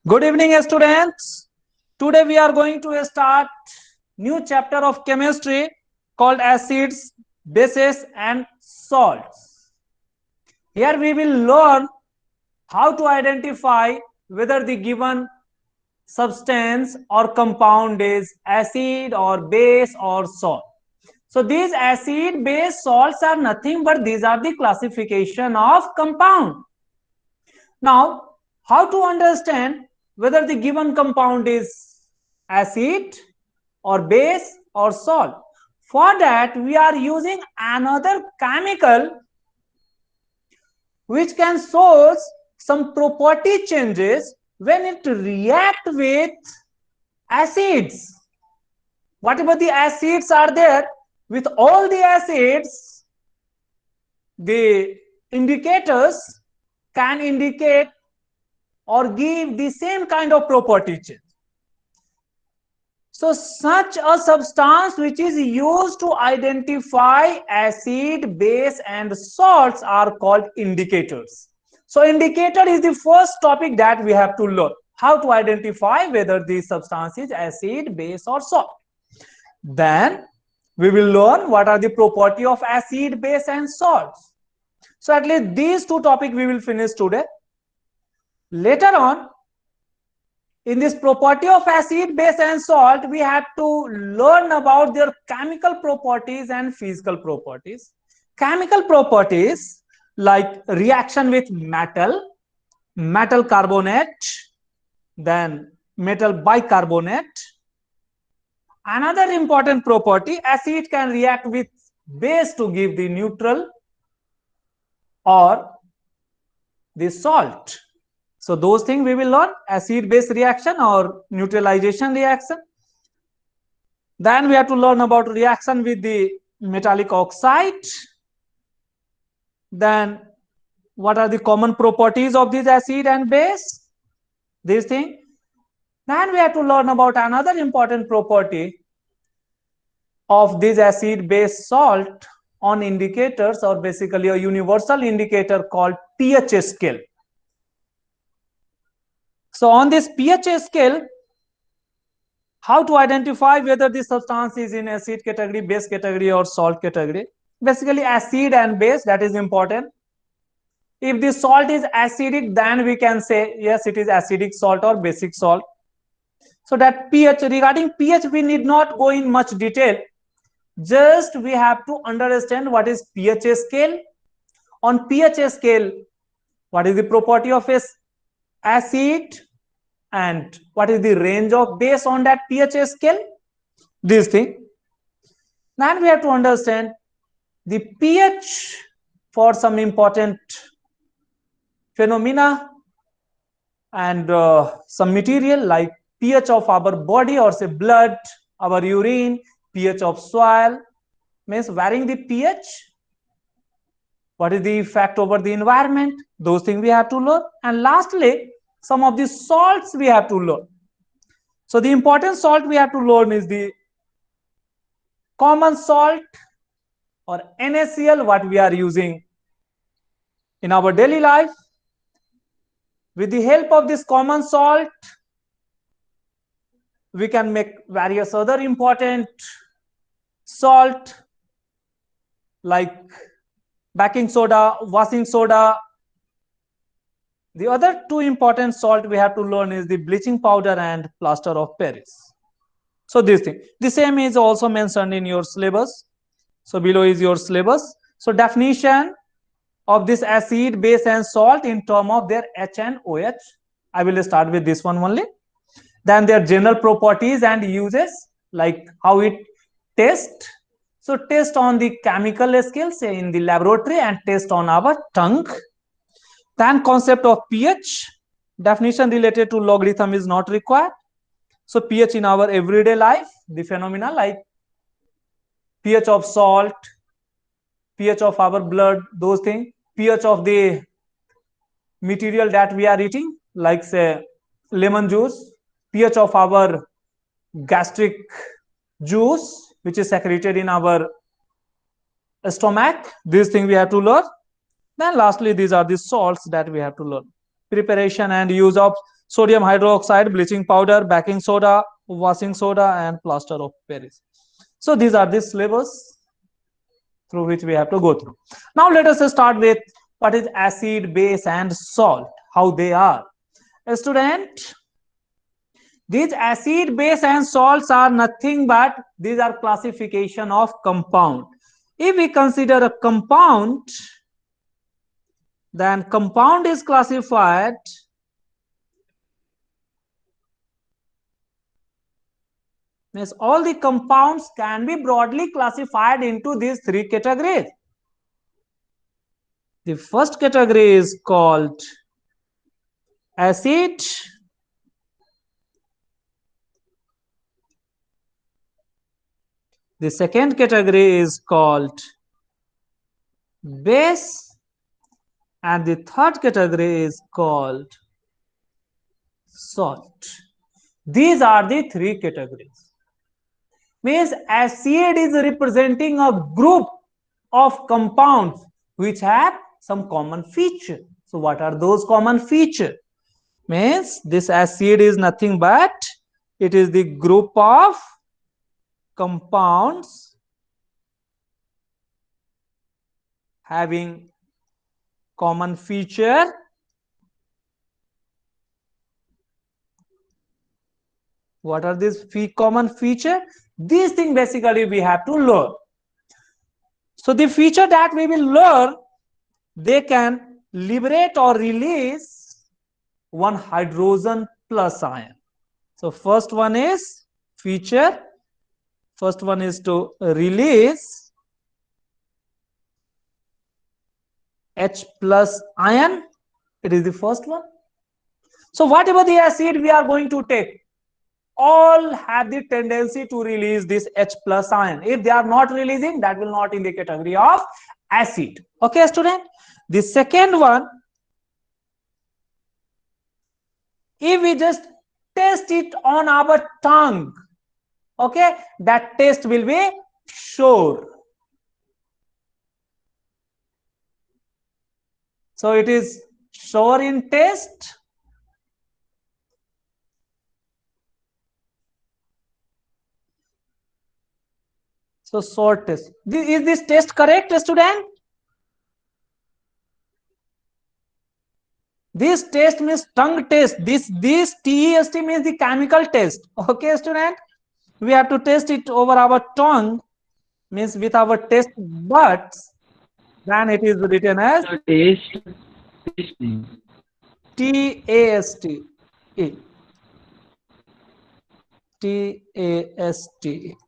Good evening, students. Today we are going to start new chapter of chemistry called acids, bases and salts. Here we will learn how to identify whether the given substance or compound is acid or base or salt. So these acid, base, salts are nothing but these are the classification of compound. Now, how to understand whether the given compound is acid or base or salt? For that, we are using another chemical which can show some property changes when it react with acids. Whatever the acids are there, with all the acids, the indicators can indicate or give the same kind of property change. So such a substance which is used to identify acid, base and salts are called indicators. So indicator is the first topic that we have to learn, how to identify whether the substance is acid, base or salt. Then we will learn what are the property of acid, base and salts. So at least these two topics we will finish today. Later on, in this property of acid, base and salt, we have to learn about their chemical properties and physical properties. Chemical properties like reaction with metal carbonate, then metal bicarbonate. Another important property, acid can react with base to give the neutral or the salt. So those things we will learn, acid-base reaction or neutralization reaction. Then we have to learn about reaction with the metallic oxide. Then what are the common properties of this acid and base? These things. Then we have to learn about another important property of this acid, base, salt on indicators, or basically a universal indicator called pH scale. So on this pH scale, how to identify whether the substance is in acid category, base category or salt category? Basically acid and base, that is important. If the salt is acidic, then we can say yes, it is acidic salt or basic salt. So that pH, regarding pH we need not go in much detail, just we have to understand what is pH scale. On pH scale, what is the property of acid and what is the range of base on that pH scale? This thing. Then we have to understand the pH for some important phenomena and some material like pH of our body or say blood, our urine, pH of soil, means varying the pH. What is the effect over the environment? Those things we have to learn. And lastly, some of the salts we have to learn. So the important salt we have to learn is the common salt or NaCl, what we are using in our daily life. With the help of this common salt, we can make various other important salt like baking soda, washing soda. The other two important salt we have to learn is the bleaching powder and plaster of Paris. So this thing, the same is also mentioned in your syllabus. So below is your syllabus. So definition of this acid, base and salt in term of their H and OH. I will start with this one only. Then their general properties and uses, like how it test. So test on the chemical scale, say in the laboratory, and test on our tongue. Then concept of pH, definition related to logarithm is not required. So pH in our everyday life, the phenomena like pH of salt, pH of our blood, those things, pH of the material that we are eating, like say lemon juice, pH of our gastric juice, which is secreted in our stomach. These things we have to learn. Then lastly, these are the salts that we have to learn. Preparation and use of sodium hydroxide, bleaching powder, baking soda, washing soda, and plaster of Paris. So these are the syllabus through which we have to go through. Now let us start with what is acid, base, and salt, how they are. A student, these acid, base, and salts are nothing but these are classification of compound. If we consider a compound, then compound is classified means all the compounds can be broadly classified into these three categories. The first category is called acid. The second category is called base, and the third category is called salt. These are the three categories. Means acid is representing a group of compounds which have some common feature. So what are those common features? Means this acid is nothing but it is the group of compounds having common feature. What are these common feature? These things basically we have to learn. So the feature that we will learn, they can liberate or release one hydrogen plus ion. So first one is feature. First one is to release H plus ion. It is the first one. So whatever the acid we are going to take, all have the tendency to release this H plus ion. If they are not releasing, that will not in the category of acid. Okay, student. The second one, if we just test it on our tongue, okay, that test will be sure. So it is sure in taste. So short test. Is this test correct, student? This test means tongue test. This TEST means the chemical test. Okay, student? We have to test it over our tongue, means with our taste buds. Then it is written as TAST. TAST.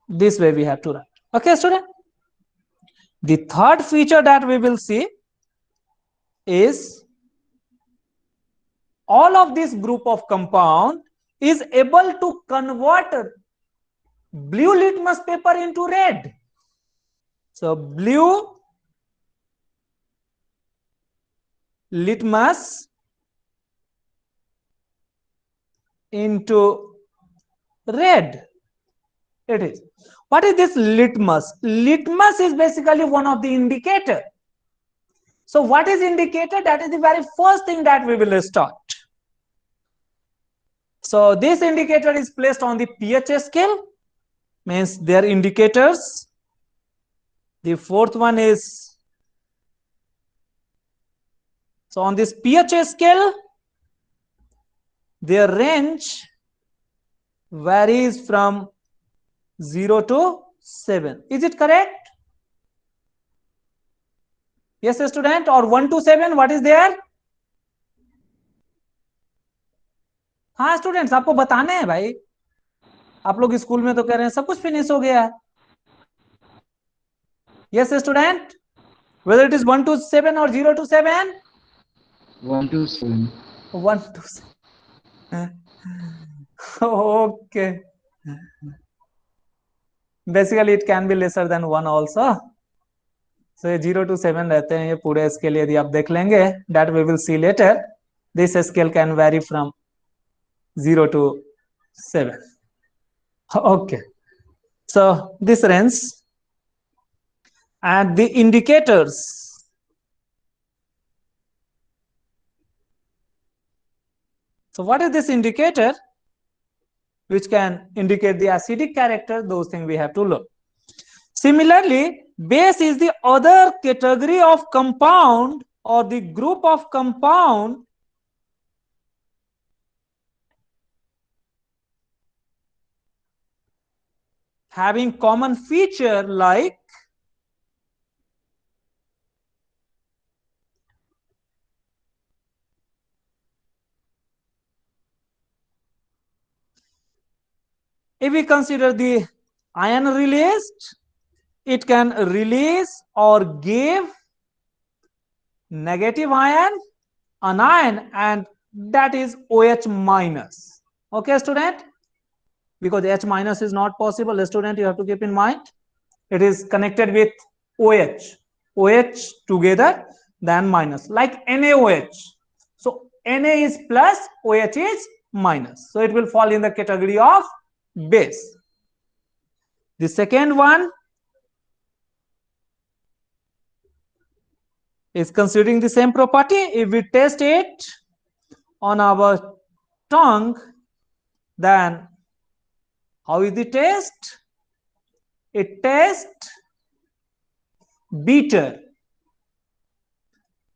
This way we have to write. Okay, student? The third feature that we will see is all of this group of compound is able to convert blue litmus paper into red. So blue litmus into red. It is. What is this litmus? Litmus is basically one of the indicator. So what is indicator? That is the very first thing that we will start. So this indicator is placed on the pH scale, means they are indicators. The fourth one is, so on this pH scale, their range varies from 0 to 7. Is it correct? Yes, student, or 1 to 7, what is there? हाँ students, आपको बताने हैं भाई, आप लोग school में तो कह रहे हैं सब कुछ फिनिश हो गया है. Yes, student, whether it is 1 to 7 or 0 to 7? 1 to 7. 1 to 7. Okay. Basically, it can be lesser than 1 also. So ये 0 to 7 रहते हैं ये पूरे स्केल. यदि आप देख लेंगे, that we will see later, this scale can vary from 0 to 7. Okay. So this range and the indicators. So what is this indicator which can indicate the acidic character? Those things we have to look. Similarly, base is the other category of compound or the group of compound having common feature like if we consider the ion released, it can release or give negative ion, anion, and that is OH minus. Okay, student? Because H minus is not possible, student, you have to keep in mind. It is connected with OH. OH together, then minus, like NaOH. So Na is plus, OH is minus. So it will fall in the category of base. The second one is considering the same property. If we test it on our tongue, then how is the taste? It tastes bitter.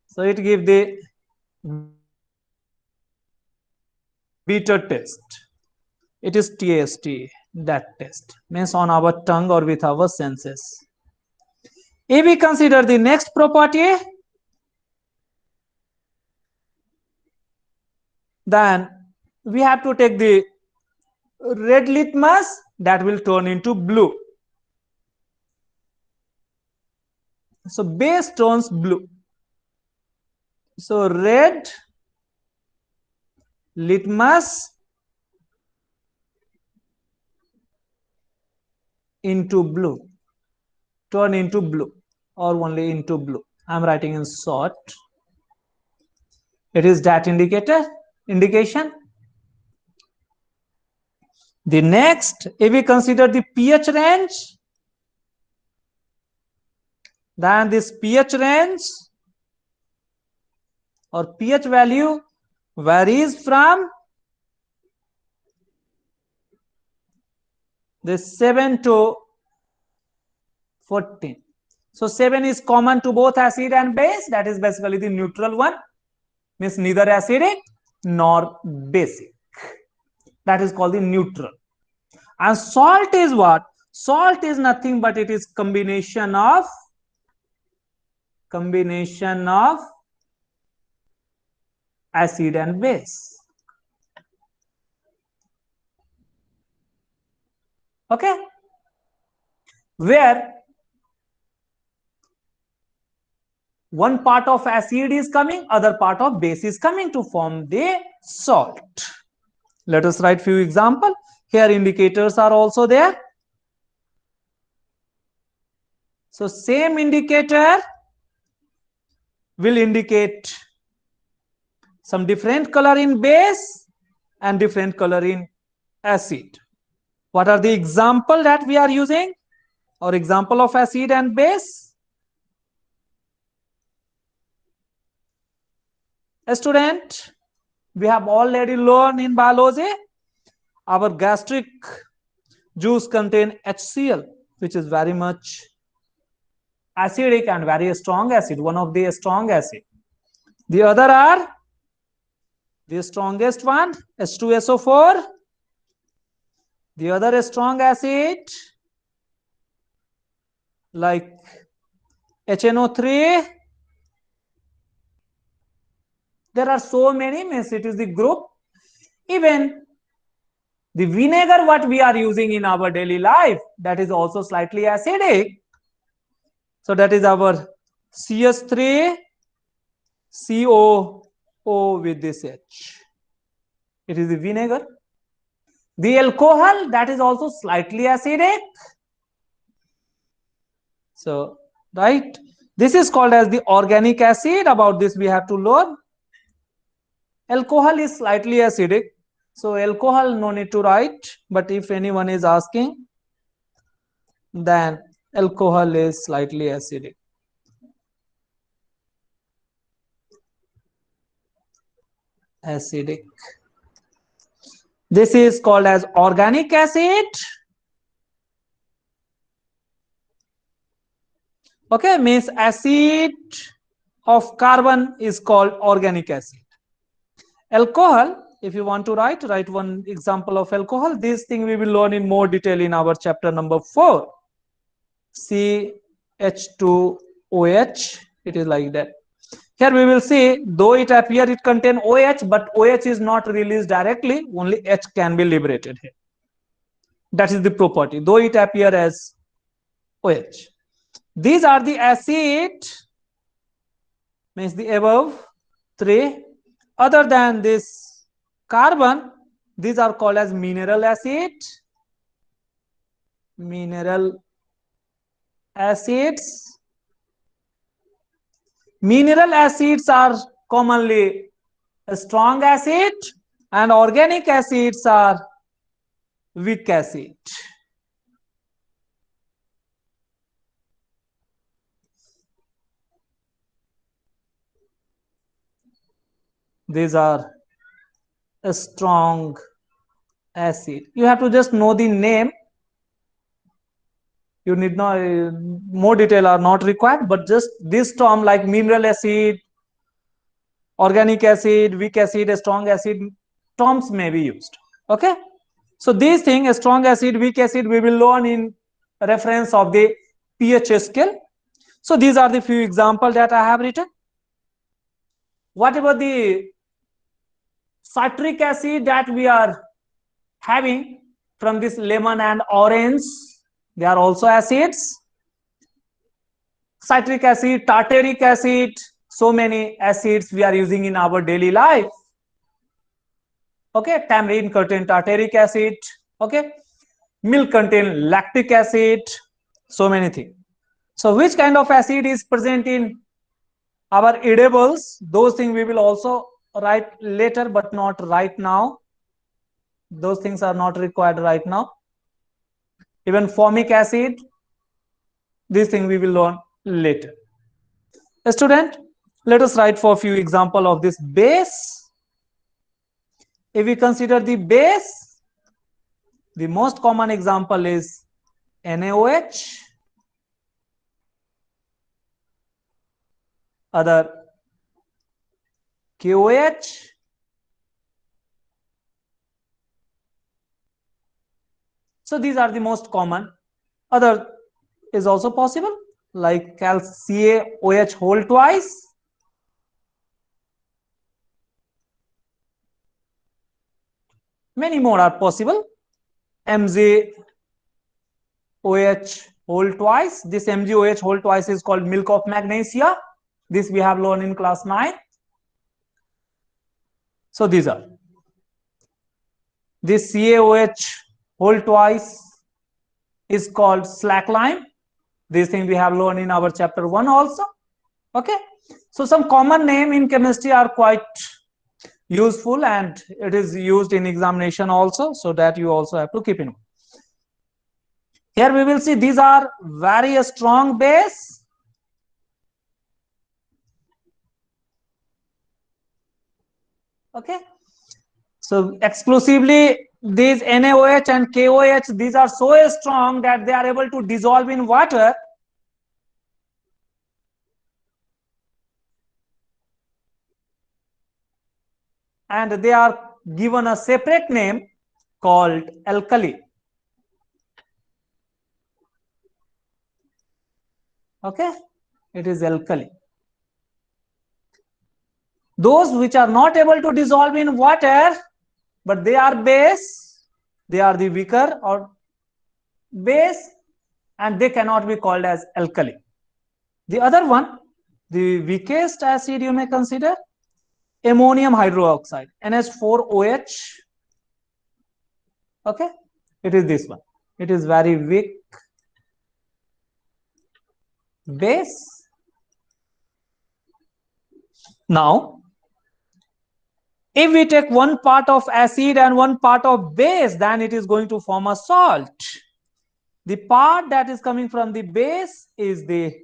So it gives the bitter taste. It is TST, that taste means on our tongue or with our senses. If we consider the next property, then we have to take the red litmus, that will turn into blue. So base turns blue. So red litmus into blue, turn into blue or only into blue. I am writing in short. It is that indication. The next, if we consider the pH range, then this pH range or pH value varies from this 7 to 14. So 7 is common to both acid and base, that is basically the neutral one, means neither acidic nor basic. That is called the neutral. And salt is what? Salt is nothing but it is combination of acid and base. Okay, where one part of acid is coming, other part of base is coming to form the salt. Let us write few examples. Here indicators are also there. So same indicator will indicate some different color in base and different color in acid. What are the example that we are using, or example of acid and base? A student, we have already learned in biology, our gastric juice contain HCl, which is very much acidic and very strong acid, one of the strong acid. The other are the strongest one, H2SO4. The other strong acid like HNO3. There are so many, means it is the group. Even the vinegar what we are using in our daily life, that is also slightly acidic. So that is our CS3 COO with this H. It is the vinegar. The alcohol, that is also slightly acidic. So, right, this is called as the organic acid. About this we have to learn. Alcohol is slightly acidic. So alcohol no need to write, but if anyone is asking, then alcohol is slightly acidic. Acidic. This is called as organic acid. Okay, means acid of carbon is called organic acid. Alcohol, if you want to write one example of alcohol. This thing we will learn in more detail in our chapter number 4. CH2OH, it is like that. Here we will see, though it appear it contain OH, but OH is not released directly, only H can be liberated here. That is the property, though it appear as OH. These are the acid, means the above 3. Other than this carbon, these are called as mineral acid. Mineral acids. Mineral acids are commonly a strong acid, and organic acids are weak acid. These are a strong acid. You have to just know the name. You need not, more detail are not required, but just this term like mineral acid, organic acid, weak acid, a strong acid, terms may be used. Okay, so these things, a strong acid, weak acid, we will learn in reference of the pH scale. So these are the few examples that I have written. What about the citric acid that we are having from this lemon and orange? They are also acids. Citric acid, tartaric acid, so many acids we are using in our daily life. Okay, tamarind contain tartaric acid. Okay, milk contain lactic acid, so many things. So which kind of acid is present in our edibles? Those things we will also write later, but not right now. Those things are not required right now. Even formic acid, this thing we will learn later. A student, let us write for a few example of this base. If we consider the base, the most common example is NaOH, other KOH, so these are the most common. Other is also possible, like CaOH whole twice, many more are possible. MgOH whole twice, this MgOH whole twice is called milk of magnesia. This we have learned in class 9. So these are, this CaOH whole twice is called slack lime. This thing we have learned in our chapter 1 also. Okay, so some common name in chemistry are quite useful, and it is used in examination also, so that you also have to keep in mind. Here we will see these are very strong base. Okay, so exclusively these NaOH and KOH, these are so strong that they are able to dissolve in water. And they are given a separate name called alkali. Okay, it is alkali. Those which are not able to dissolve in water, but they are base, they are the weaker or base, and they cannot be called as alkali. The other one, the weakest acid you may consider, ammonium hydroxide, NH4OH. Okay, it is this one. It is very weak base. Now, if we take one part of acid and one part of base, then it is going to form a salt. The part that is coming from the base is the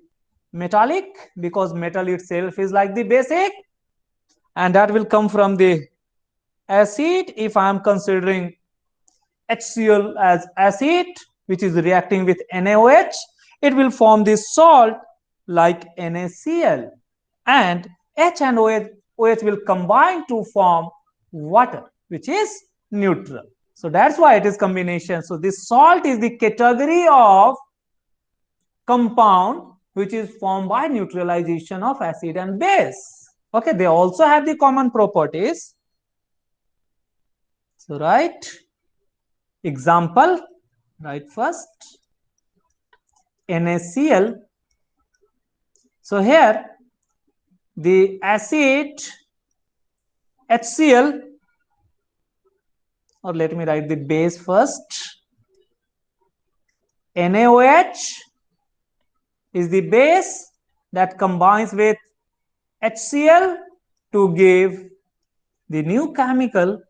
metallic, because metal itself is like the basic, and that will come from the acid. If I am considering HCl as acid, which is reacting with NaOH, it will form this salt like NaCl, and H and OH will combine to form water, which is neutral. So that's why it is combination. So this salt is the category of compound which is formed by neutralization of acid and base. Okay, they also have the common properties. So write example, write first NaCl. So here the acid HCl, or let me write the base first. NaOH is the base that combines with HCl to give the new chemical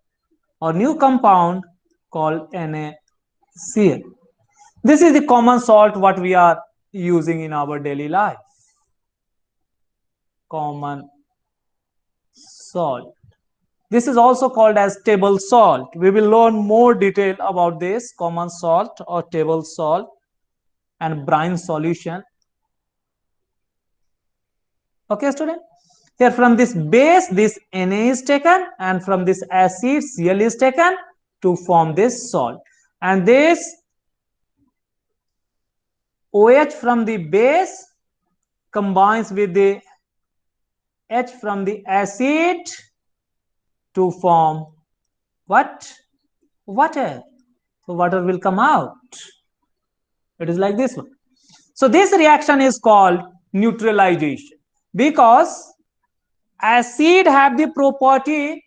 or new compound called NaCl. This is the common salt what we are using in our daily life. Common salt. This is also called as table salt. We will learn more detail about this common salt or table salt and brine solution. Okay, student? Here from this base, this Na is taken, and from this acid, Cl is taken to form this salt. And this OH from the base combines with the H from the acid to form what? Water. So water will come out. It is like this one. So this reaction is called neutralization, because acid have the property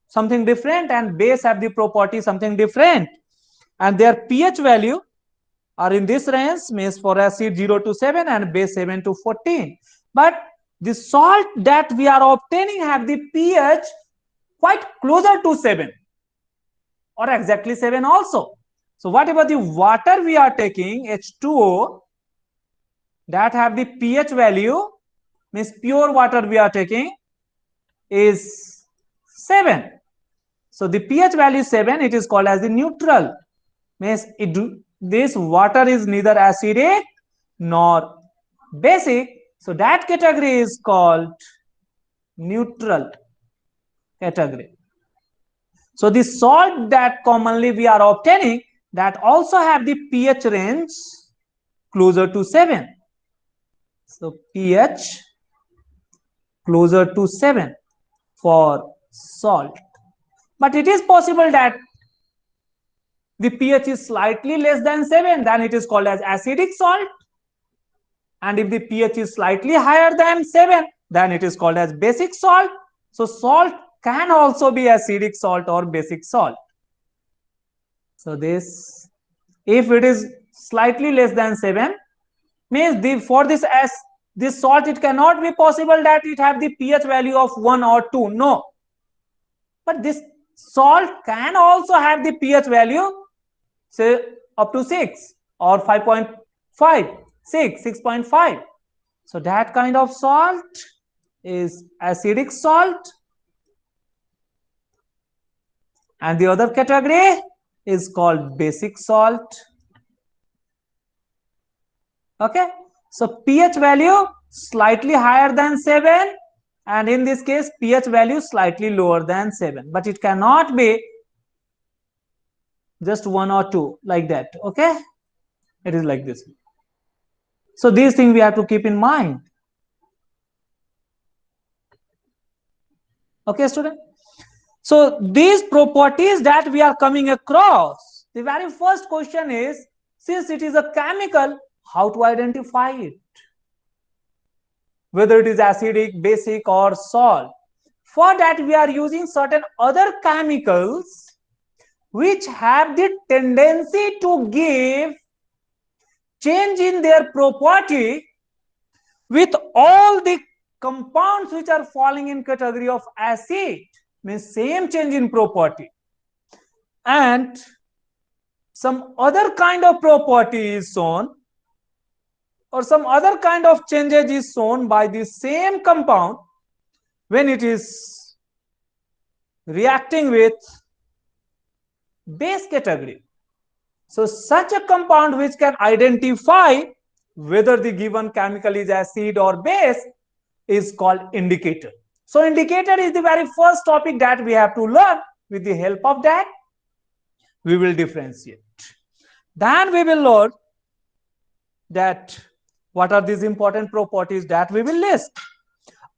something different and base have the property something different, and their pH value are in this range, means for acid 0 to 7 and base 7 to 14. But the salt that we are obtaining have the pH quite closer to 7 or exactly 7 also. So whatever the water we are taking, H2O, that have the pH value, means pure water we are taking is 7. So the pH value 7, it is called as the neutral. Means this water is neither acidic nor basic. So that category is called neutral category. So the salt that commonly we are obtaining, that also have the pH range closer to 7. So pH closer to 7 for salt. But it is possible that the pH is slightly less than 7, then it is called as acidic salt. And if the pH is slightly higher than 7, then it is called as basic salt. So salt can also be acidic salt or basic salt. So this, if it is slightly less than 7, means for this salt, it cannot be possible that it have the pH value of 1 or 2. No. But this salt can also have the pH value, say up to 6 or 5.5, 6.5. So that kind of salt is acidic salt. And the other category is called basic salt. Okay. So pH value slightly higher than 7, and in this case pH value slightly lower than 7, but it cannot be just 1 or 2 like that. Okay, it is like this. So these things we have to keep in mind. Okay, student. So these properties that we are coming across, the very first question is, since it is a chemical, how to identify it, whether it is acidic, basic or salt. For that we are using certain other chemicals which have the tendency to give change in their property with all the compounds which are falling in category of acid, means same change in property, and some other kind of property is shown, or some other kind of changes is shown by the same compound when it is reacting with base category. So such a compound which can identify whether the given chemical is acid or base is called indicator. So indicator is the very first topic that we have to learn. With the help of that, we will differentiate. Then we will learn that what are these important properties that we will list.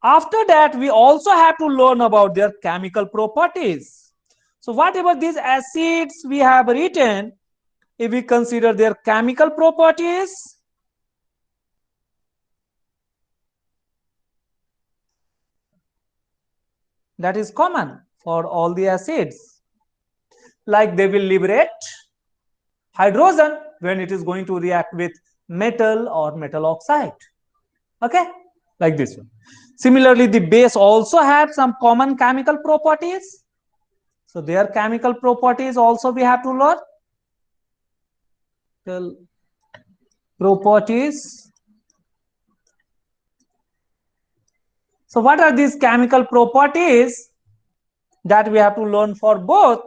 After that, we also have to learn about their chemical properties. So whatever these acids we have written, if we consider their chemical properties, that is common for all the acids. Like they will liberate hydrogen when it is going to react with metal or metal oxide. Okay, like this one. Similarly, the base also have some common chemical properties. So their chemical properties also we have to learn. Properties. So what are these chemical properties that we have to learn for both?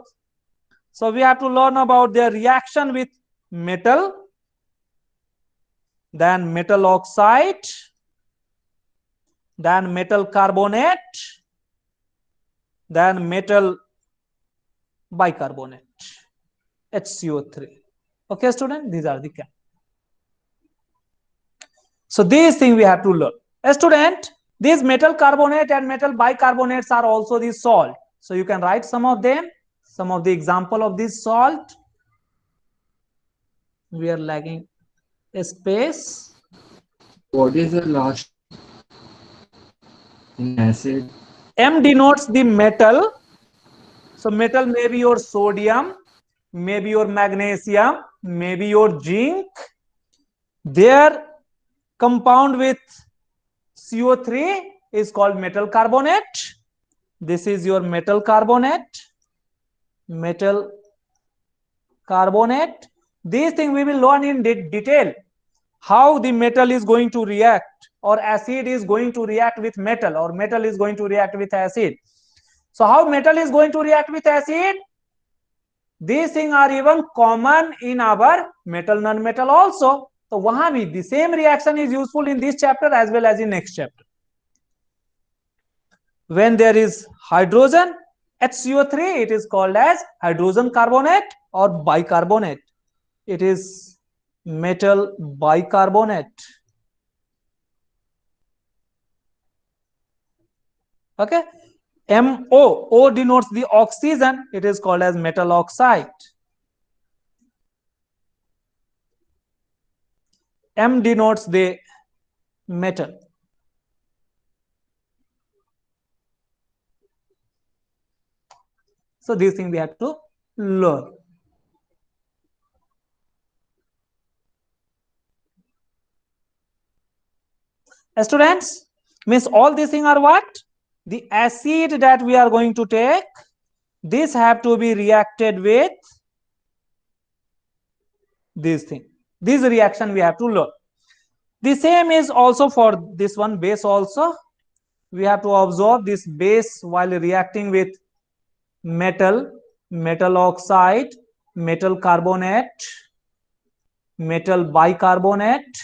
So we have to learn about their reaction with metal, then metal oxide, then metal carbonate, then metal bicarbonate, HCO3. Okay, student, these are the chemicals. So these things we have to learn. A student, these metal carbonate and metal bicarbonates are also the salt. So you can write some of them, some of the example of this salt. We are lagging a space. What is the last in acid? M denotes the metal. So metal may be your sodium, maybe your magnesium, maybe your zinc. Their compound with CO3 is called metal carbonate. This is your metal carbonate. Metal carbonate. These things we will learn in detail. How the metal is going to react, or acid is going to react with metal, or metal is going to react with acid. So how metal is going to react with acid? These things are even common in our metal non-metal also. So wahan bhi the same reaction is useful in this chapter as well as in next chapter. When there is hydrogen, HCO3, it is called as hydrogen carbonate or bicarbonate. It is metal bicarbonate. Okay. MO, O denotes the oxygen, it is called as metal oxide. M denotes the metal. So these things we have to learn. Students, means all these things are what? The acid that we are going to take, this have to be reacted with this thing. This reaction we have to learn. The same is also for this one, base also. We have to observe this base while reacting with metal, metal oxide, metal carbonate, metal bicarbonate.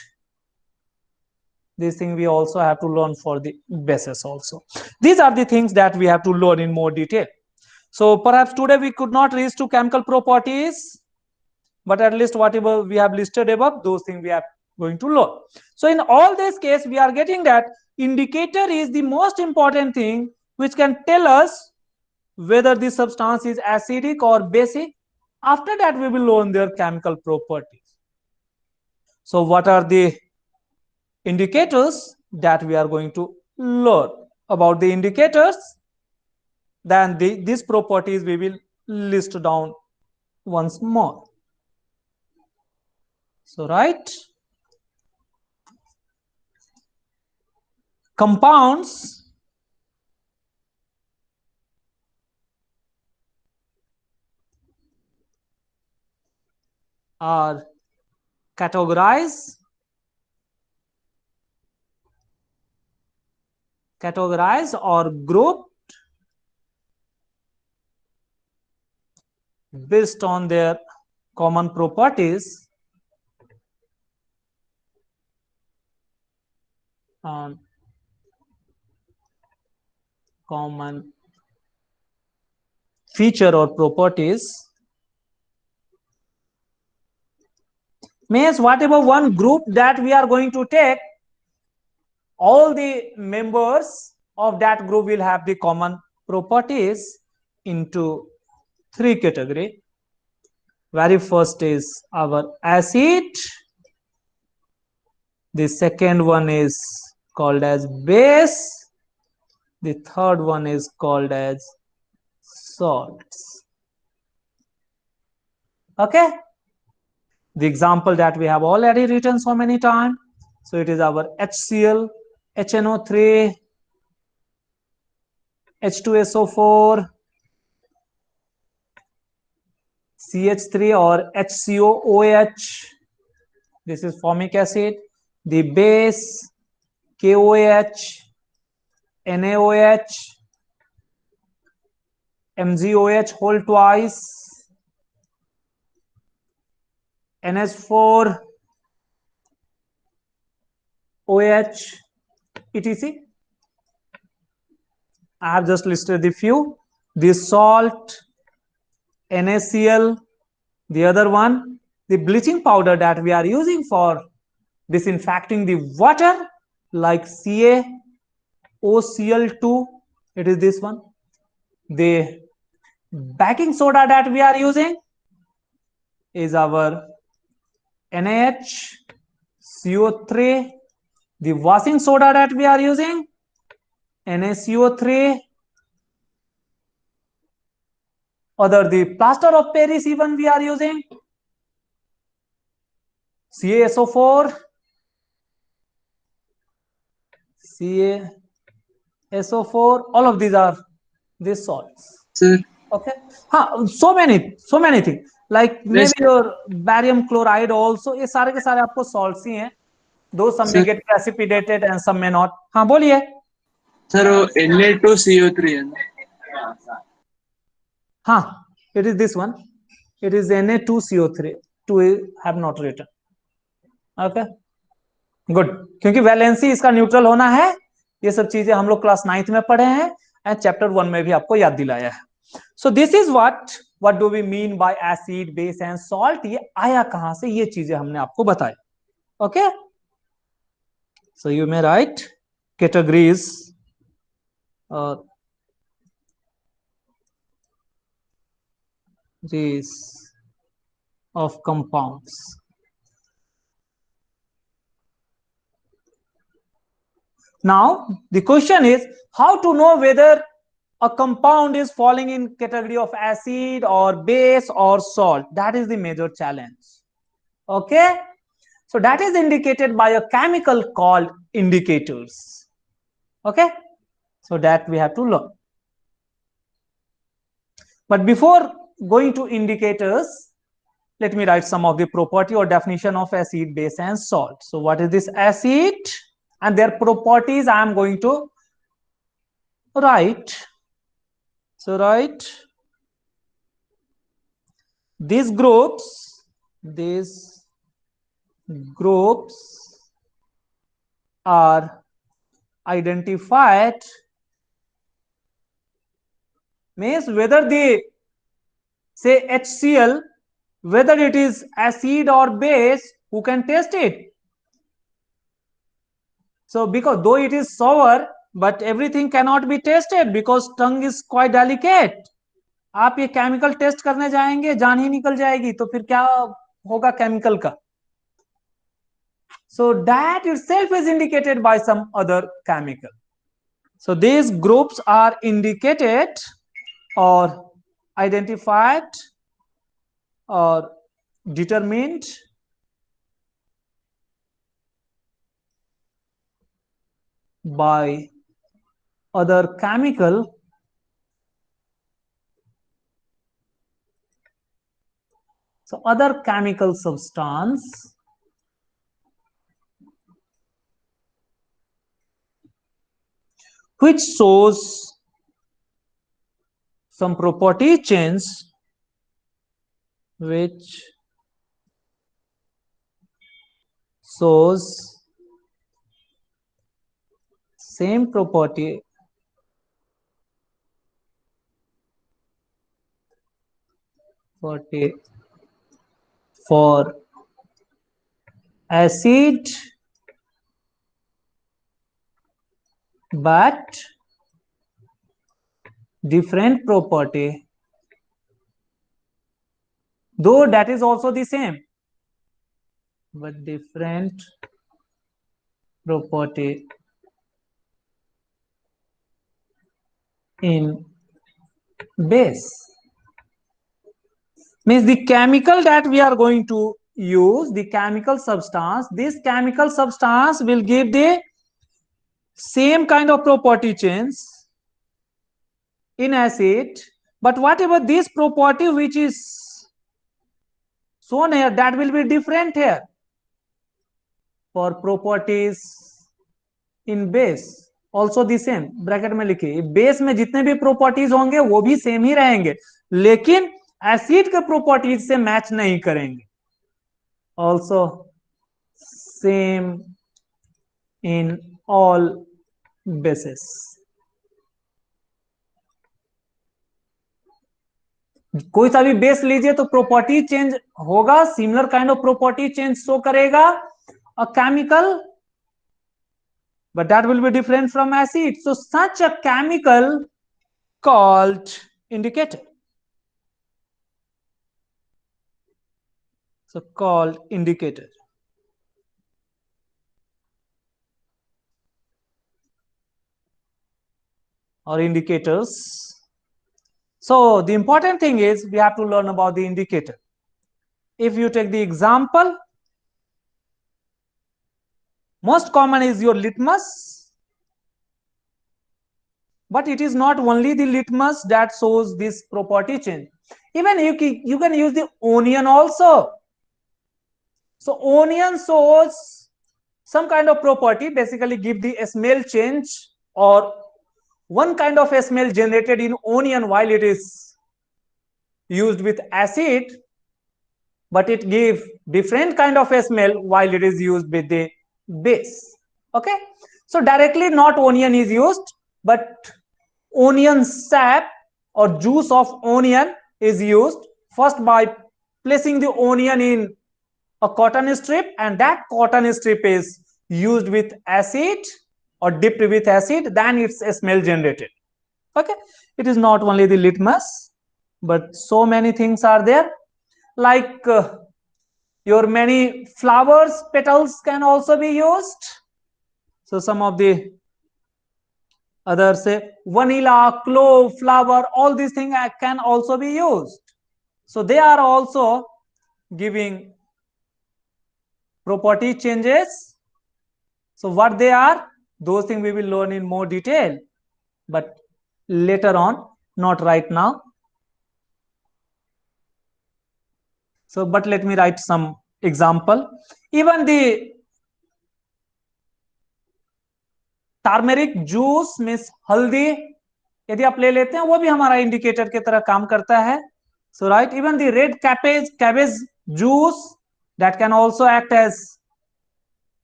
This thing we also have to learn for the bases also. These are the things that we have to learn in more detail. So perhaps today we could not reach to chemical properties, but at least whatever we have listed above, those things we are going to learn. So in all this case, we are getting that indicator is the most important thing which can tell us whether the substance is acidic or basic. After that, we will learn their chemical properties. So what are the indicators that we are going to learn? About the indicators, then these properties we will list down once more. So right, compounds are categorized or grouped based on their common properties on common feature or properties means whatever one group that we are going to take, all the members of that group will have the common properties into three category. Very first is our acid, the second one is called as base, the third one is called as salts. Okay, the example that we have already written so many times, so it is our HCl, HNO3, H2SO4, CH3 or HCOOH, this is formic acid, the base KOH, NaOH, MgOH whole twice, NH4, OH, etc. I have just listed the few. The salt, NaCl, the other one, the bleaching powder that we are using for disinfecting the water, like CaOCl2, it is this one. The baking soda that we are using is our NaHCO3. The washing soda that we are using, NaCO3. Other the plaster of Paris even we are using, CaSO4, CaSO4, all of these are these salts. Sir, Okay, so many things like maybe yes, your barium chloride also, ये सारे के सारे आपको salts ही हैं, though some may sir, get precipitated and some may not. हाँ बोलिए. sir, वो Na2CO3 है ना? हाँ, it is this one, it is Na2CO3, 2 have not written. Okay, good, क्योंकि वैलेंसी इसका न्यूट्रल होना है, ये सब चीजें हम लोग क्लास 9th में पढ़े हैं एंड चैप्टर 1 में भी आपको याद दिलाया है. So this is what do we mean by acid, base and salt. ये आया कहां से, ये चीजें हमने आपको बताई. Okay, so you may write categories these of compounds. Now the question is how to know whether a compound is falling in category of acid or base or salt. That is the major challenge. Okay, so that is indicated by a chemical called indicators. Okay, so that we have to learn. But before going to indicators, let me write some of the property or definition of acid, base and salt. So what is this acid and their properties I am going to write. So write these groups are identified, means whether they say HCl, whether it is acid or base, who can test it? So because though it is sour, but everything cannot be tested because tongue is quite delicate. आप ये chemical test करने जाएंगे, जान ही निकल जाएगी, तो फिर क्या होगा केमिकल का. So that itself is indicated by some other chemical. So these groups are indicated or identified or determined by other chemical other chemical substance which shows some property change which shows same property for acid but different property, though that is also the same but different property in base. Means the chemical that we are going to use, the chemical substance, this chemical substance will give the same kind of property change in acid, but whatever this property which is shown here, that will be different here for properties in base also the same. Bracket में लिखिए base में जितने भी properties होंगे वो भी same ही रहेंगे, लेकिन एसिड के प्रॉपर्टीज से मैच नहीं करेंगे. Also same in all basis. कोई सा भी बेस लीजिए तो प्रॉपर्टी चेंज होगा, similar kind of property change show करेगा a chemical, but that will be different from acid. So such a chemical called indicator. So called indicator. Or indicators. So the important thing is we have to learn about the indicator. If you take the example, most common is your litmus, but it is not only the litmus that shows this property change. Even you can use the onion also. So onion shows some kind of property, basically give the smell change or one kind of smell generated in onion while it is used with acid, but it gives different kind of smell while it is used with the base. Okay, so directly not onion is used, but onion sap or juice of onion is used first by placing the onion in a cotton strip, and that cotton strip is used with acid or dipped with acid, then it's a smell generated. Okay, it is not only the litmus, but so many things are there, like your many flowers petals can also be used. So some of the others say vanilla, clove, flower, all these things can also be used. So they are also giving property changes. So what they are, those things we will learn in more detail, but later on, not right now. So but let me write some example. Even the turmeric juice means हल्दी यदि आप ले लेते हैं वो भी हमारा indicator की तरह काम करता है. So right, even the red cabbage juice that can also act as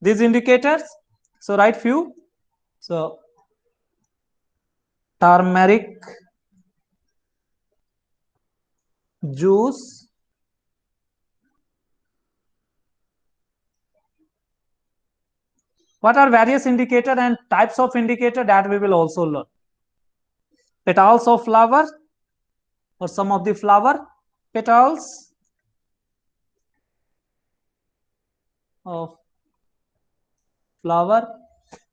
these indicators. So write few. So turmeric juice, what are various indicator and types of indicator, that we will also learn. Petals of flower or some of the flower petals of flower,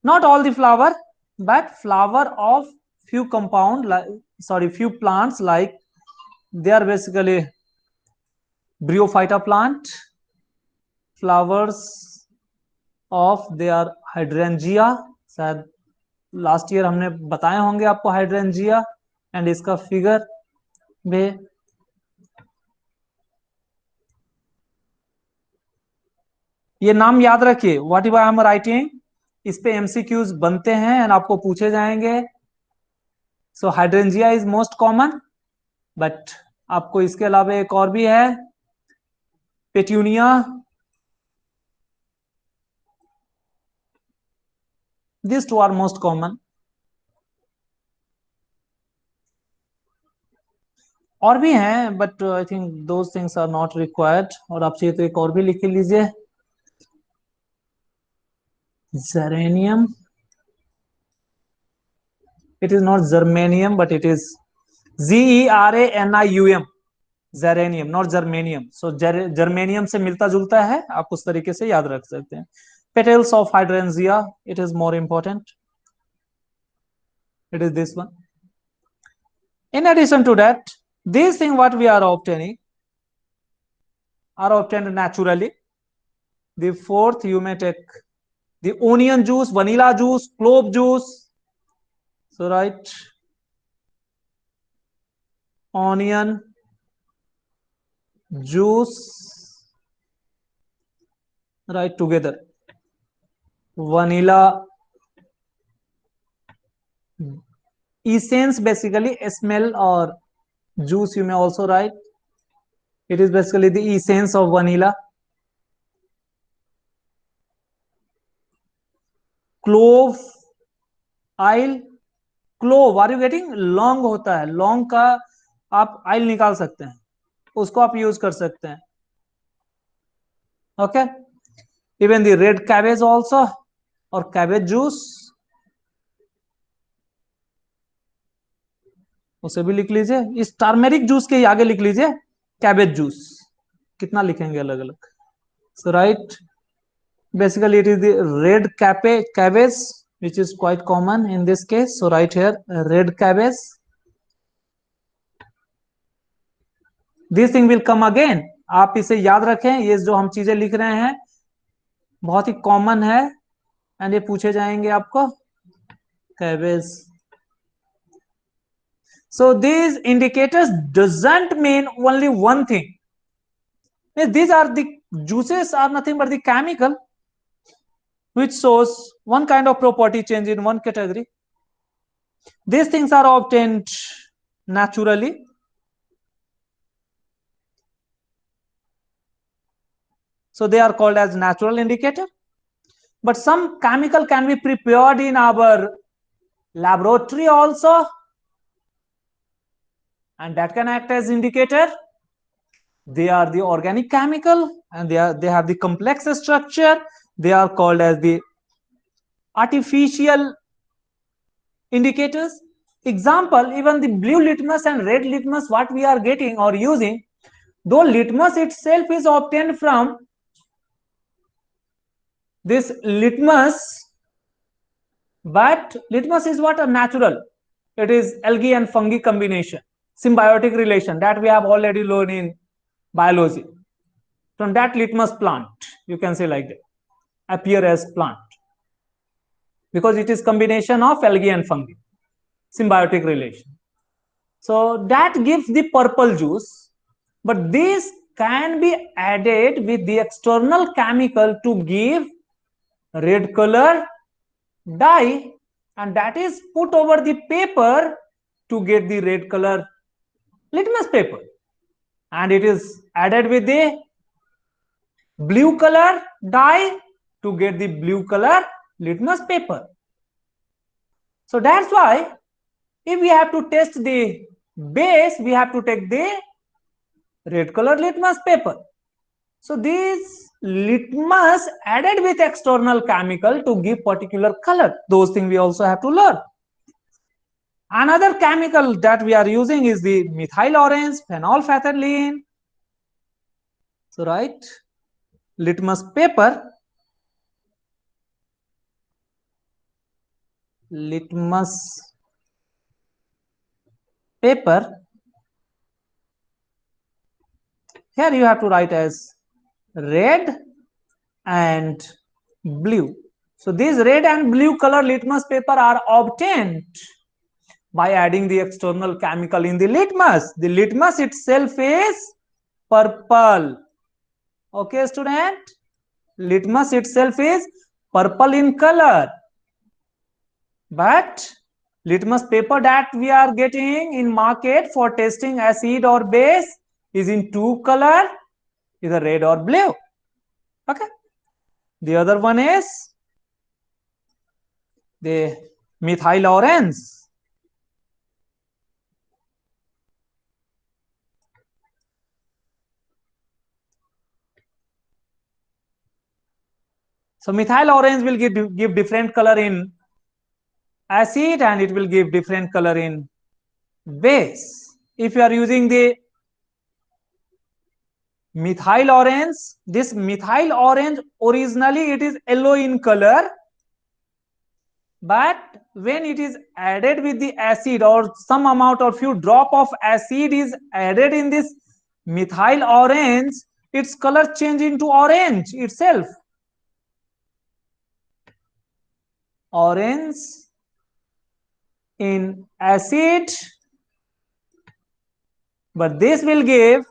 not all the flower, but flower of few compound, like few plants, like they are basically bryophyta plant, flowers of their hydrangea. शायद last year हमने बताए होंगे आपको hydrangea, and इसका figure भी. ये नाम याद रखिए, whatever I am writing, इस पे एमसीक्यूज बनते हैं एंड आपको पूछे जाएंगे. So hydrangea is most common, but आपको इसके अलावा एक और भी है petunia. These two are most common. और भी हैं but I think those things are not required. और आप चाहिए तो एक और भी लिख लीजिए. Geranium. It is not germanium, but it is Zeranium. Geranium, not germanium. So germanium से मिलता जुलता है, आप उस तरीके से याद रख सकते हैं. Petals of hydrangea, it is more important. It is this one. In addition to that, these things what we are obtaining are obtained naturally. The fourth, you may take the onion juice, vanilla juice, clove juice. So right, onion juice, right, together. Vanilla essence, basically a smell, or juice you may also write. It is basically the essence of vanilla. Clove, oil. Clove, are you getting? लौंग होता है, लौंग का आप आइल निकाल सकते हैं, उसको आप यूज कर सकते हैं. Okay. Even the red cabbage also, और कैबेज जूस, उसे भी लिख लीजिए. इस टर्मेरिक जूस के आगे लिख लीजिए कैबेज जूस. कितना लिखेंगे अलग अलग. सो right, basically it is the red cabbage which is quite common in this case. So right here, red cabbage. This thing will come again. आप इसे याद रखें, ये जो हम चीजें लिख रहे हैं बहुत ही कॉमन है, एंड ये पूछे जाएंगे आपको. cabbage. So these indicators doesn't mean only one thing. These are the juices are nothing but the chemical which shows one kind of property change in one category. These things are obtained naturally. So they are called as natural indicator. But some chemical can be prepared in our laboratory also, and that can act as indicator. They are the organic chemical, and they have the complex structure. They are called as the artificial indicators. Example, even the blue litmus and red litmus what we are getting or using, though litmus itself is obtained from this litmus, but litmus is what? A natural. It is algae and fungi combination, symbiotic relation that we have already learned in biology. From that litmus plant, you can say like that, appear as plant, because it is combination of algae and fungi, symbiotic relation. So that gives the purple juice, but this can be added with the external chemical to give red color dye, and that is put over the paper to get the red color litmus paper, and it is added with the blue color dye to get the blue color litmus paper. So that's why if we have to test the base, we have to take the red color litmus paper. So these litmus added with external chemical to give particular color, those things we also have to learn. Another chemical that we are using is the methyl orange phenolphthalein. So right, litmus paper, here you have to write as red and blue. So these red and blue color litmus paper are obtained by adding the external chemical in the litmus. The litmus itself is purple. Okay, student? Litmus itself is purple in color. But litmus paper that we are getting in market for testing acid or base is in two color. either red or blue. Okay. The other one is the methyl orange. So methyl orange will give different color in acid, and it will give different color in base. If you are using the methyl orange, this methyl orange originally it is yellow in color, but when it is added with the acid, or some amount or few drop of acid is added in this methyl orange, its color change into orange itself. Orange in acid, but this will give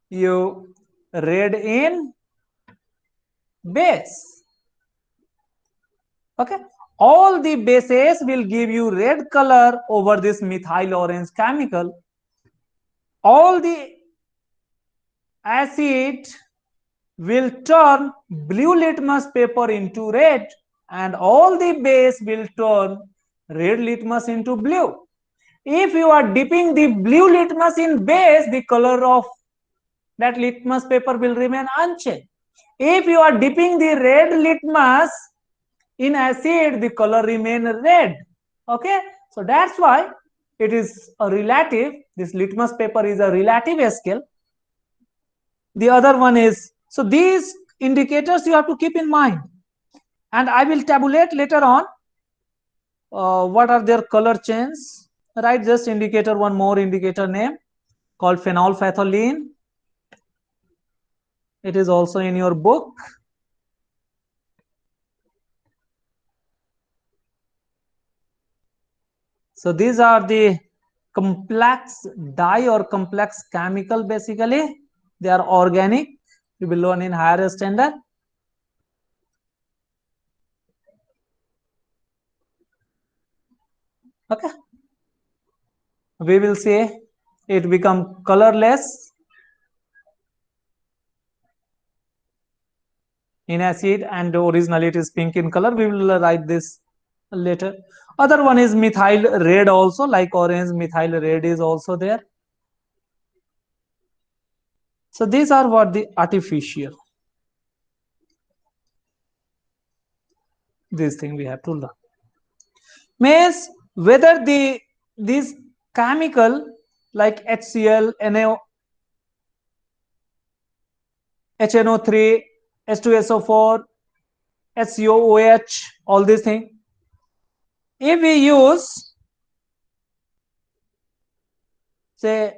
you red in base. Okay, all the bases will give you red color over this methyl orange chemical. All the acid will turn blue litmus paper into red, and all the base will turn red litmus into blue. If you are dipping the blue litmus in base, the color of that litmus paper will remain unchanged. If you are dipping the red litmus in acid, the color remain red. Okay, so that's why it is a relative. This litmus paper is a relative scale. The other one is, so these indicators you have to keep in mind, and I will tabulate later on what are their color changes. Right, just indicator, one more indicator name called phenolphthalein. It is also in your book. So these are the complex dye or complex chemical. Basically they are organic, you will learn in higher standard. Okay, we will say it become colorless in acid, and originally it is pink in color. We will write this later. Other one is methyl red, also like orange, methyl red is also there. So these are what the artificial, this thing we have to learn. Means whether this chemical like HCl, HNO3, H2SO4, HCOOH, all these things, if we use say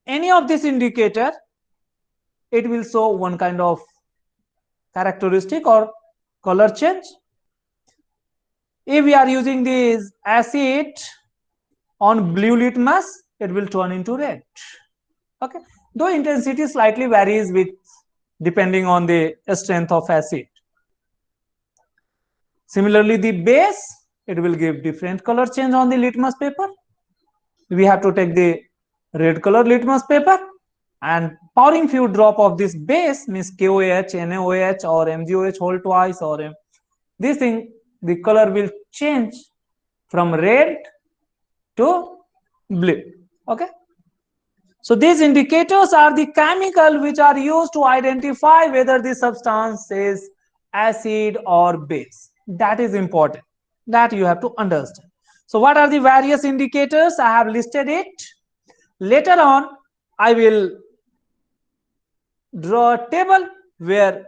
any of this indicator, it will show one kind of characteristic or color change. If we are using this acid on blue litmus, it will turn into red. Okay, though intensity slightly varies with depending on the strength of acid. Similarly, the base, it will give different color change on the litmus paper. We have to take the red color litmus paper and pouring few drop of this base, means KOH, NaOH or MgOH whole twice, or this thing, the color will change from red to blue. Okay, so these indicators are the chemical which are used to identify whether the substance is acid or base. That is important, that you have to understand. So what are the various indicators? I have listed it. Later on I will draw a table where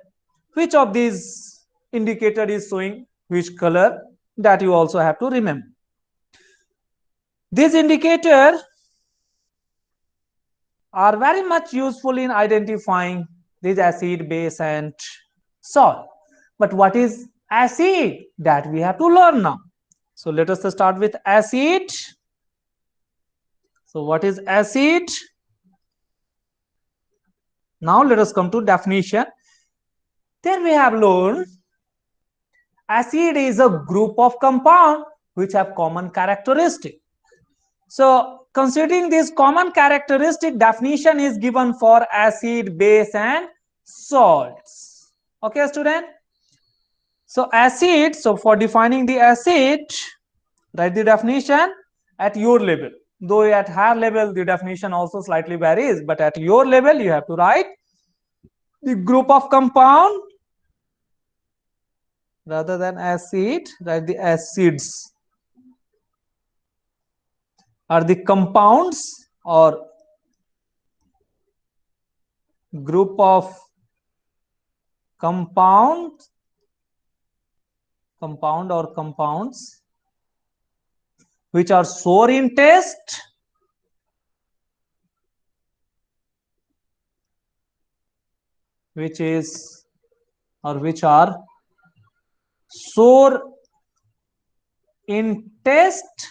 which of these indicator is showing which color, that you also have to remember. These indicators are very much useful in identifying this acid, base and salt. But what is acid? That we have to learn now. So let us start with acid. So what is acid? Now let us come to definition. Then we have learned acid is a group of compound which have common characteristic. So considering this common characteristic, definition is given for acid, base and salts. Okay, student. So acid, so for defining the acid, write the definition at your level. Though at higher level the definition also slightly varies, but at your level you have to write the group of compound, rather than acid, write the acids, are the compounds or group of compound or compounds which are sour in taste, which are sour in taste.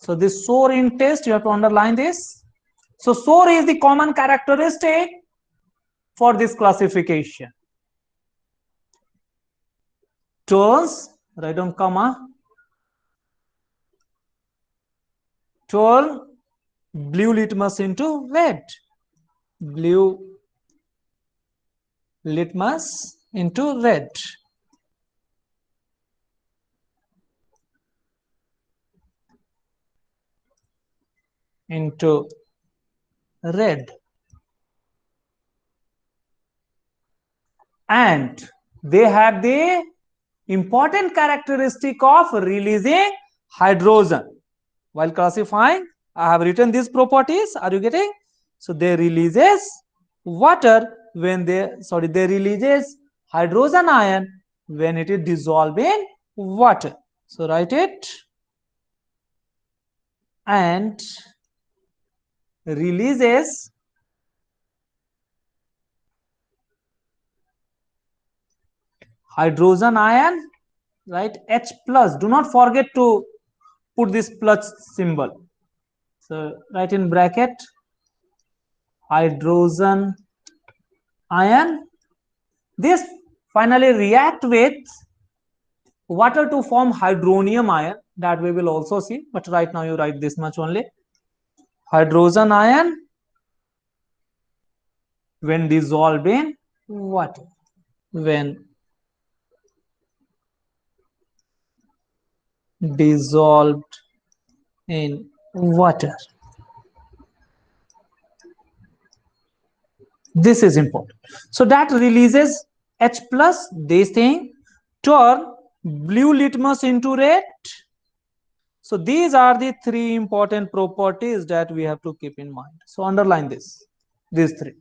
So this sour in taste, you have to underline this. So sour is the common characteristic for this classification. Turns, write down comma, turn blue litmus into red. Blue litmus into red. Into red. And they have the important characteristic of releasing hydrogen. While classifying, I have written these properties. Are you getting? So they releases water when they releases hydrogen ion when it is dissolved in water. So write it. And releases hydrogen ion, right? H plus. Do not forget to put this plus symbol. So write in bracket hydrogen ion. This finally react with water to form hydronium ion, that we will also see, but right now you write this much only. Hydrogen ion when dissolved in water. When dissolved in water. This is important. So that releases H plus, this thing, turn blue litmus into red. So these are the three important properties that we have to keep in mind. So underline this, these three.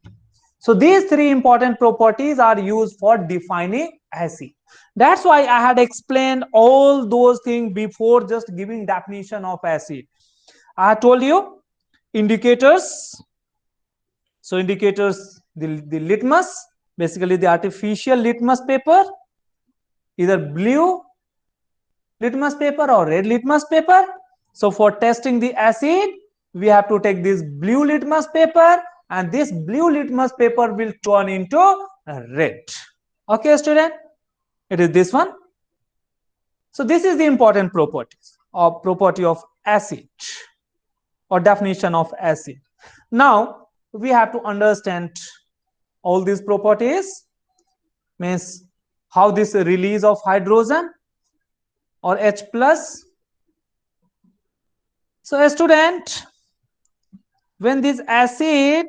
So these three important properties are used for defining acid. That's why I had explained all those things before just giving definition of acid. I told you indicators. So indicators, the litmus, basically the artificial litmus paper, either blue litmus paper or red litmus paper. So for testing the acid, we have to take this blue litmus paper, and this blue litmus paper will turn into red. Okay, student, it is this one. So this is the important properties or property of acid or definition of acid. Now we have to understand all these properties, means how this release of hydrogen or H plus. So a student, when this acid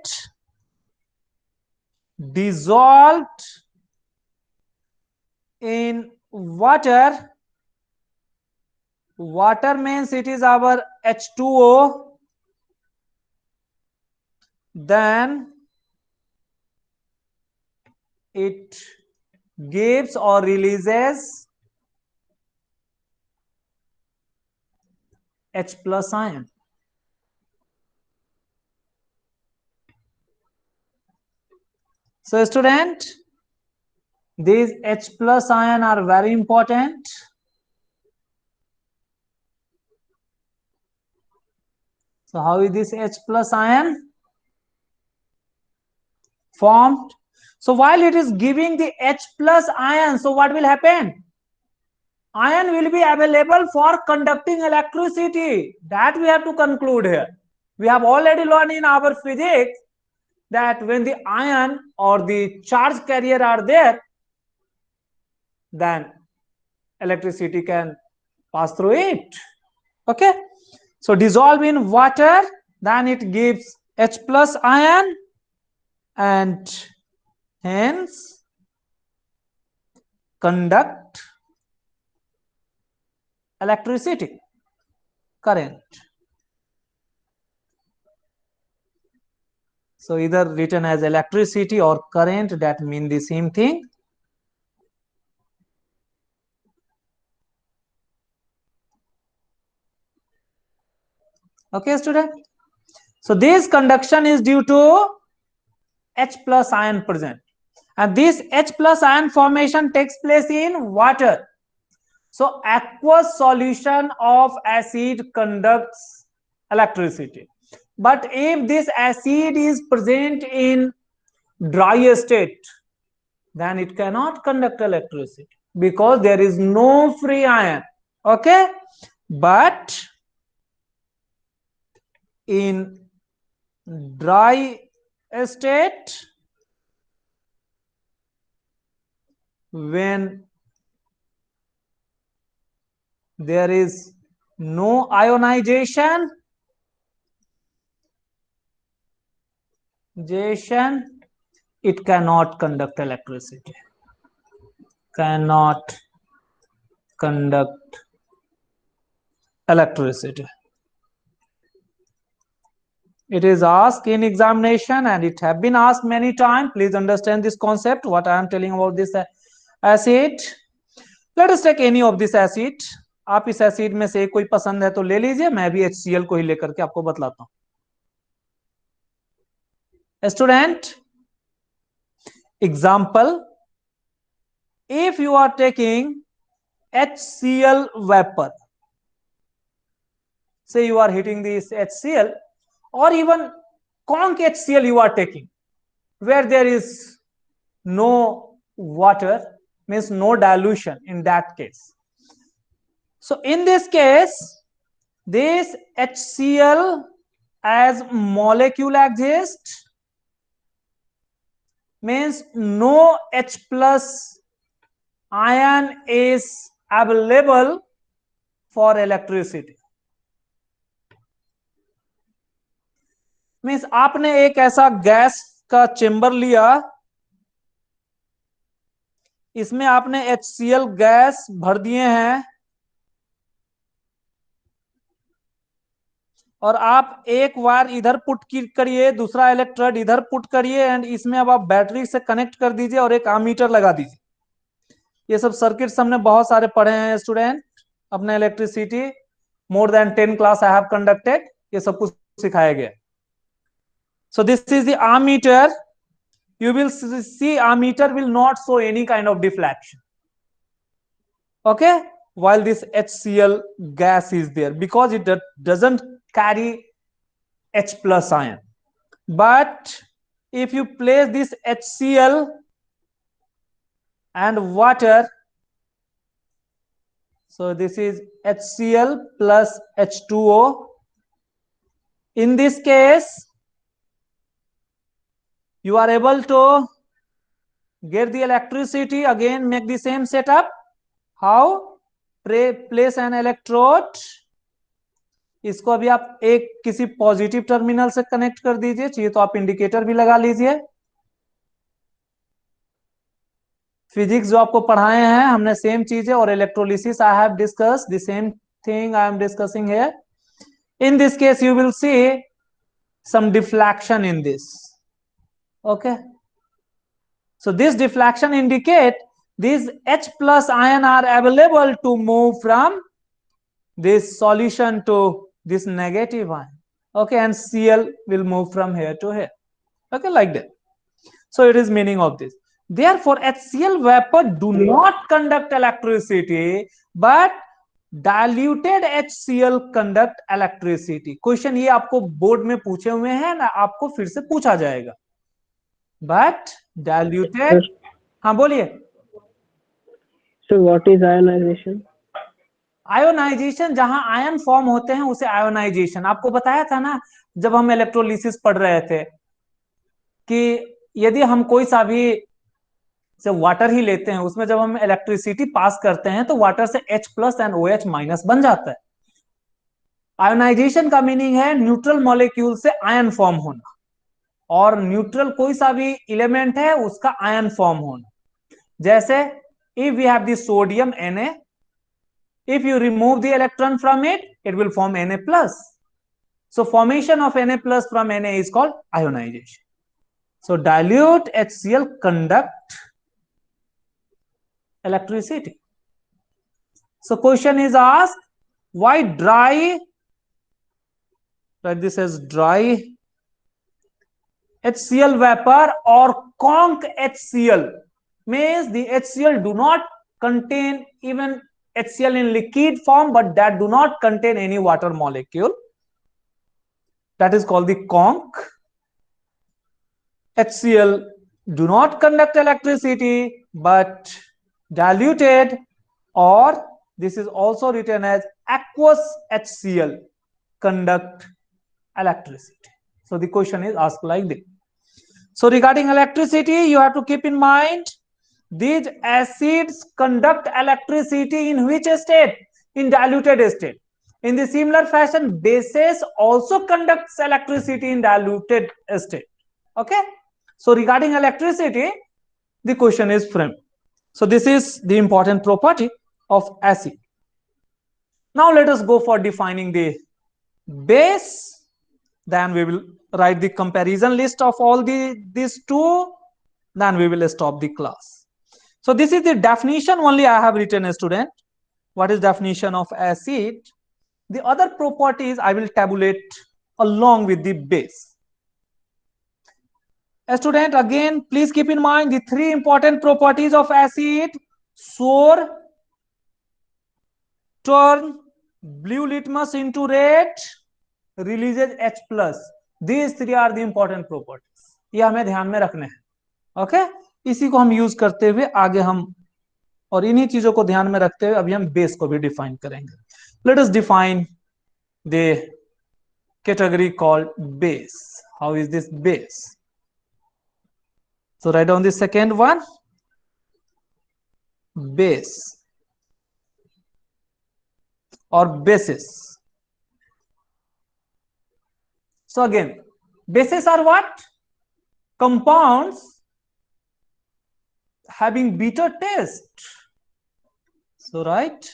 dissolved in water, water means it is our H2O, then it gives or releases H plus ion. So student, these H plus ion are very important. So how is this H plus ion formed? So while it is giving the H plus ion, so what will happen? ion will be available for conducting electricity. That we have to conclude here. We have already learned in our physics that when the ion or the charge carrier are there, then electricity can pass through it. Okay, so dissolve in water, then it gives H plus ion, and hence conduct electricity, current. So either written as electricity or current, that mean the same thing. Okay, student. So this conduction is due to H plus ion present, and this H plus ion formation takes place in water. So aqueous solution of acid conducts electricity. But if this acid is present in dry state, then it cannot conduct electricity because there is no free ion. Okay, but in dry state, when there is no ionization, it cannot conduct electricity. Cannot conduct electricity. It is asked in examination and it have been asked many times. Please understand this concept, what I am telling about this acid. Let us take any of this acid. आप इस acid में से कोई पसंद है तो ले लीजिए, मैं भी HCl को ही लेकर के आपको बतलाता हूं. Student, example, if you are taking HCl vapor, say you are heating this HCl, or even conc HCl you are taking, where there is no water, means no dilution in that case. So in this case, this HCl as molecule exists, means no H plus ion is available for electricity. Means आपने एक ऐसा gas का chamber लिया, इसमें आपने HCl gas भर दिए हैं और आप एक वायर इधर पुट करिए, दूसरा इलेक्ट्रोड इधर पुट करिए, एंड इसमें अब आप बैटरी से कनेक्ट कर दीजिए और एक आमीटर लगा दीजिए. ये सब सर्किट्स हमने बहुत सारे पढ़े हैं स्टूडेंट अपने electricity, more than 10 class I have conducted, ये सब कुछ सिखाया गया. So this is the ammeter. You will see ammeter will not show any kind of deflection. Okay, while this HCl gas is there, because it doesn't carry H plus ion. But if you place this HCl and water, so this is HCl plus H2O. In this case, you are able to get the electricity. Again, make the same setup. How? Place an electrode. इसको अभी आप एक किसी positive terminal से connect कर दीजिए, चाहिए तो आप इंडिकेटर भी लगा लीजिए. फिजिक्स जो आपको पढ़ाए हैं हमने सेम चीज है, और electrolysis I have discuss the same thing I am discussing here. In this case, you will see some deflection in this. Okay. So this deflection indicate these H plus ion are available to move from this solution to this negative ion. Okay, and Cl will move from here to here. Okay, like that. So it is meaning of this. Therefore, HCl vapor do not conduct electricity, but diluted HCl conduct electricity. Question ये आपको board में पूछे हुए हैं ना, आपको फिर से पूछा जाएगा. But diluted, हाँ बोलिए. So what is ionization? Ionization, जहां आयन फॉर्म होते हैं उसे आयोनाइजेशन, आपको बताया था ना जब हम इलेक्ट्रोलिसिस पढ़ रहे थे कि यदि हम कोई सा भी से वाटर ही लेते हैं, उसमें जब हम इलेक्ट्रिसिटी पास करते हैं तो वाटर से H+ एंड OH- बन जाता है। आयोनाइजेशन का मीनिंग है न्यूट्रल मॉलिक्यूल से आयन फॉर्म होना, और न्यूट्रल कोई सा भी एलिमेंट है उसका आयन फॉर्म होना। जैसे if we have this sodium Na, if you remove the electron from it, it will form Na+. So formation of Na+ from Na is called ionization. So dilute HCl conduct electricity. So question is asked, why dry, write this as dry HCl vapor or conc HCl, means the HCl do not contain even HCl in liquid form, but that do not contain any water molecule. That is called the conc. HCl do not conduct electricity but diluted, or this is also written as aqueous HCl conduct electricity. So the question is asked like this. So regarding electricity, you have to keep in mind these acids conduct electricity in which state? In diluted state. In the similar fashion, bases also conducts electricity in diluted state. Okay. So regarding electricity, the question is framed. So this is the important property of acid. Now let us go for defining the base. Then we will write the comparison list of all these two. Then we will stop the class. So this is the definition only I have written, a student. What is definition of acid? The other properties I will tabulate along with the base. A student, again, please keep in mind the three important properties of acid: sour, turn blue litmus into red, releases H+. These three are the important properties. ये हमें ध्यान में रखने हैं. Okay, इसी को हम use करते हुए आगे हम, और इन्हीं चीजों को ध्यान में रखते हुए अभी हम बेस को भी डिफाइन करेंगे. Let us define the category called base. How is this base? So write down the second one, base or bases. So again, bases are what? Compounds having bitter taste. So right,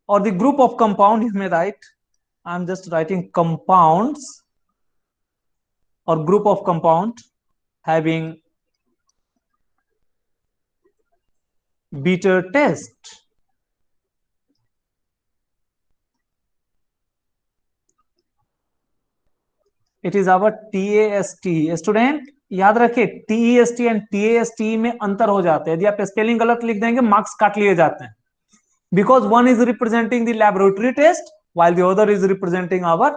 or the group of compound you may write. I'm just writing compounds or group of compound having bitter taste. It is our TAST. Student याद रखिए TEST and TAST में अंतर हो जाते हैं. यदि आप spelling गलत लिख देंगे मार्क्स काट लिए जाते हैं, because one is representing the laboratory test while the other is representing our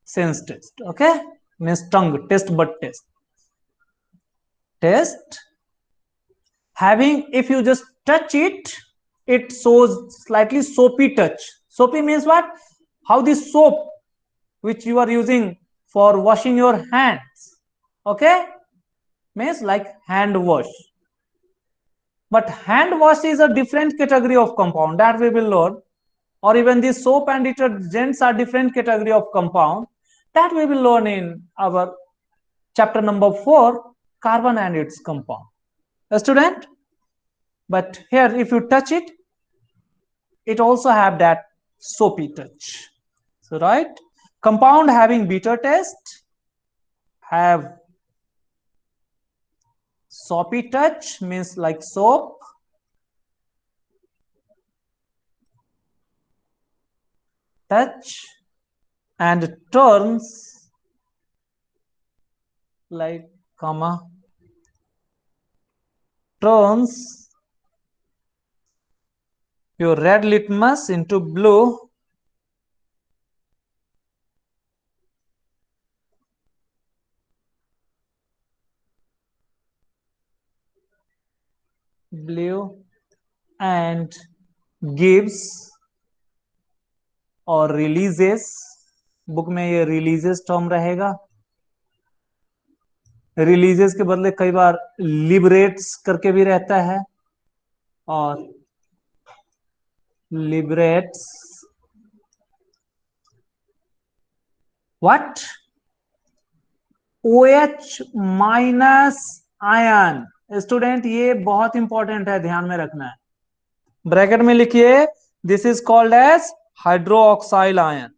sense test. Okay, means tongue test, but test having, if you just touch it, it shows slightly soapy touch. Soapy means what? How the soap which you are using for washing your hands, okay, means like hand wash. But hand wash is a different category of compound that we will learn, or even the soap and detergents are different category of compound that we will learn in our chapter number 4, carbon and its compound. A student, but here if you touch it, it also have that soapy touch. So right, compound having bitter taste, have soapy touch means like soap, touch, and turns like comma, turns your red litmus into blue, and gives और releases, book में ये releases term रहेगा, releases के बदले कई बार liberates करके भी रहता है, और liberates what OH minus ion. Student ये बहुत इंपॉर्टेंट है, ध्यान में रखना है, ब्रैकेट में लिखिए, this is called as hydroxyl ion,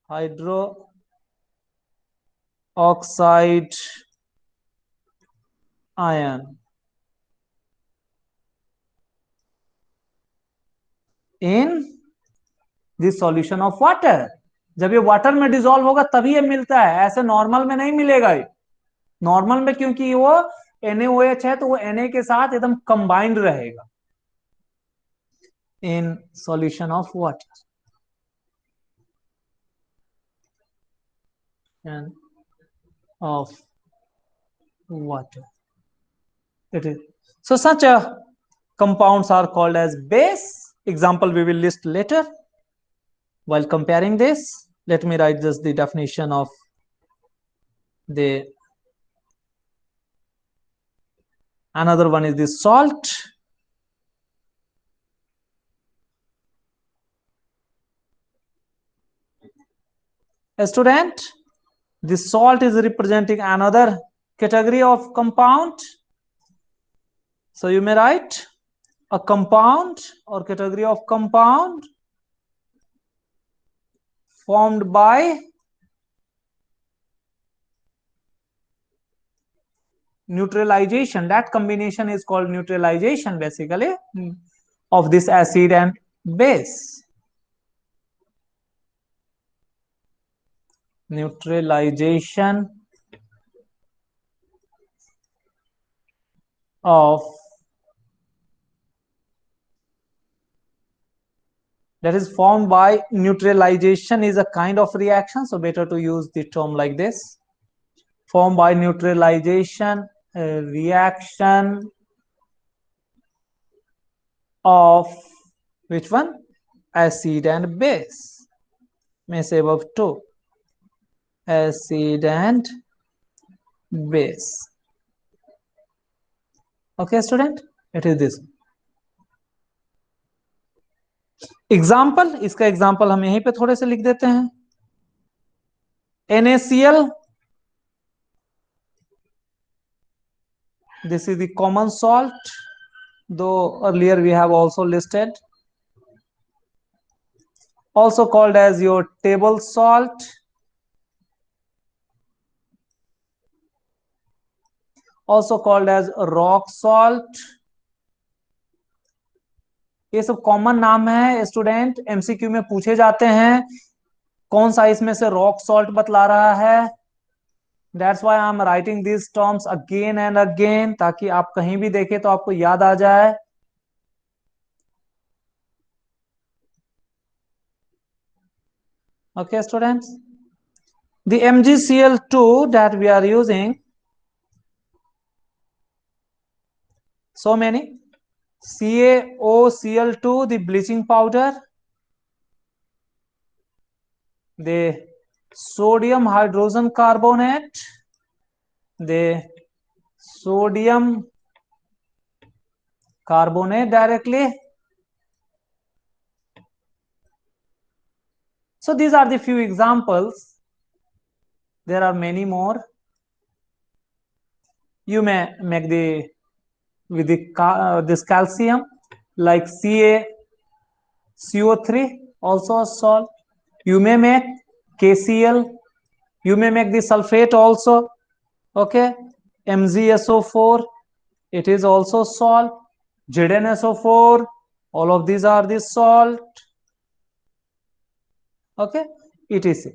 hydroxide ion in the solution of water. जब ये वाटर में डिसॉल्व होगा तभी ये मिलता है, ऐसे नॉर्मल में नहीं मिलेगा ये। नॉर्मल में क्योंकि वो NaOH है तो वो Na के साथ एकदम कंबाइंड रहेगा in solution of water end of water. It is. So such a compounds are called as base. Example we will list later. While comparing this, let me write just the definition of the another one is the salt. A student, the salt is representing another category of compound. So you may write a compound or category of compound formed by neutralization. That combination is called neutralization basically of this acid and base. Neutralization of that is formed by neutralization is a kind of reaction, so better to use the term like this, formed by neutralization, reaction of which one, acid and base, may say above two, acid and base. Okay student, it is this example. इसका example हम यहीं पे थोड़े से लिख देते हैं, NaCl, this is the common salt, though earlier we have also listed, also called as your table salt, also called as rock salt। ये सब कॉमन नाम है स्टूडेंट, MCQ में पूछे जाते हैं, कौन सा इसमें से रॉक सॉल्ट बतला रहा है। That's why I am writing this terms again and again, ताकि आप कहीं भी देखें तो आपको याद आ जाए। Okay students, the MgCl2 that we are using, so many, CaOCl2, the bleaching powder, the sodium hydrogen carbonate, the sodium carbonate directly. So these are the few examples, there are many more. You may make the with the this calcium like CaCO3, also a salt. You may make KCl, you may make the sulfate also, okay, MgSO4, it is also salt, ZnSO4, all of these are the salt, okay, etc.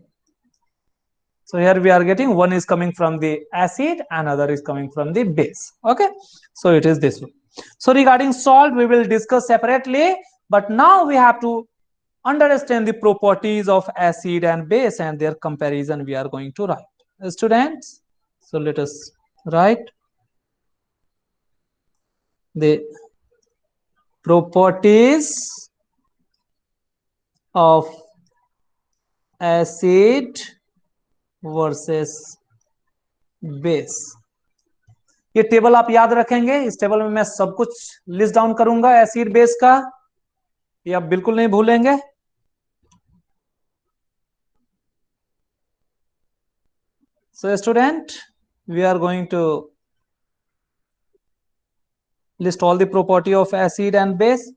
So here we are getting one is coming from the acid, another is coming from the base, okay, so it is this one. So regarding salt we will discuss separately, but now we have to understand the properties of acid and base and their comparison we are going to write, students. So let us write the properties of acid versus base. ये table आप याद रखेंगे, इस table में मैं सब कुछ list down करूंगा एसिड बेस का, ये आप बिल्कुल नहीं भूलेंगे। So student, we are going to list all the property of acid and base.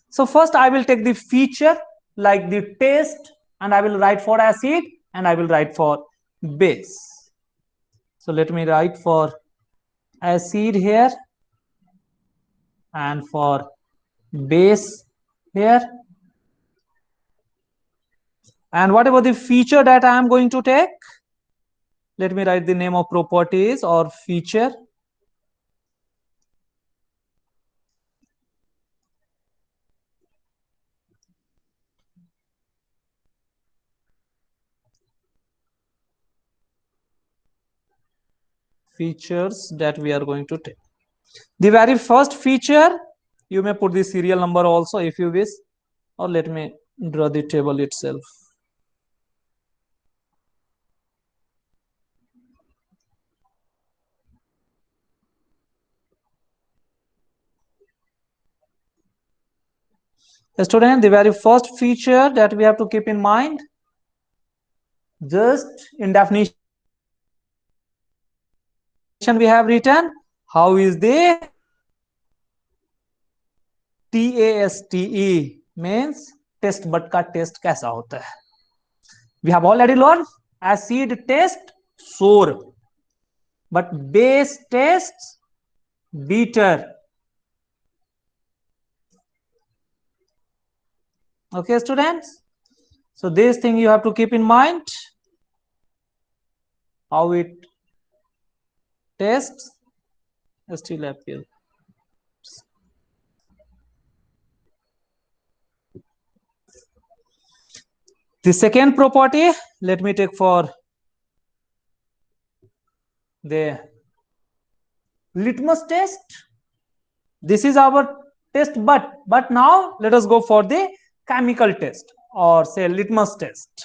So first I will take the feature like the taste, and I will write for acid and I will write for base. So let me write for acid here and for base here. And whatever the feature that I am going to take, let me write the name of properties or feature. Features that we are going to take. The very first feature, you may put the serial number also if you wish, or let me draw the table itself. Student, the very first feature that we have to keep in mind, just in definition we have written, how is the TASTE means test bud का test कैसा होता है. We have already learned acid test sour, but base test bitter. Okay, students. So this thing you have to keep in mind, how it tests. Still appeal. The second property, let me take for the litmus test. This is our test, but now let us go for the chemical test, or say litmus test.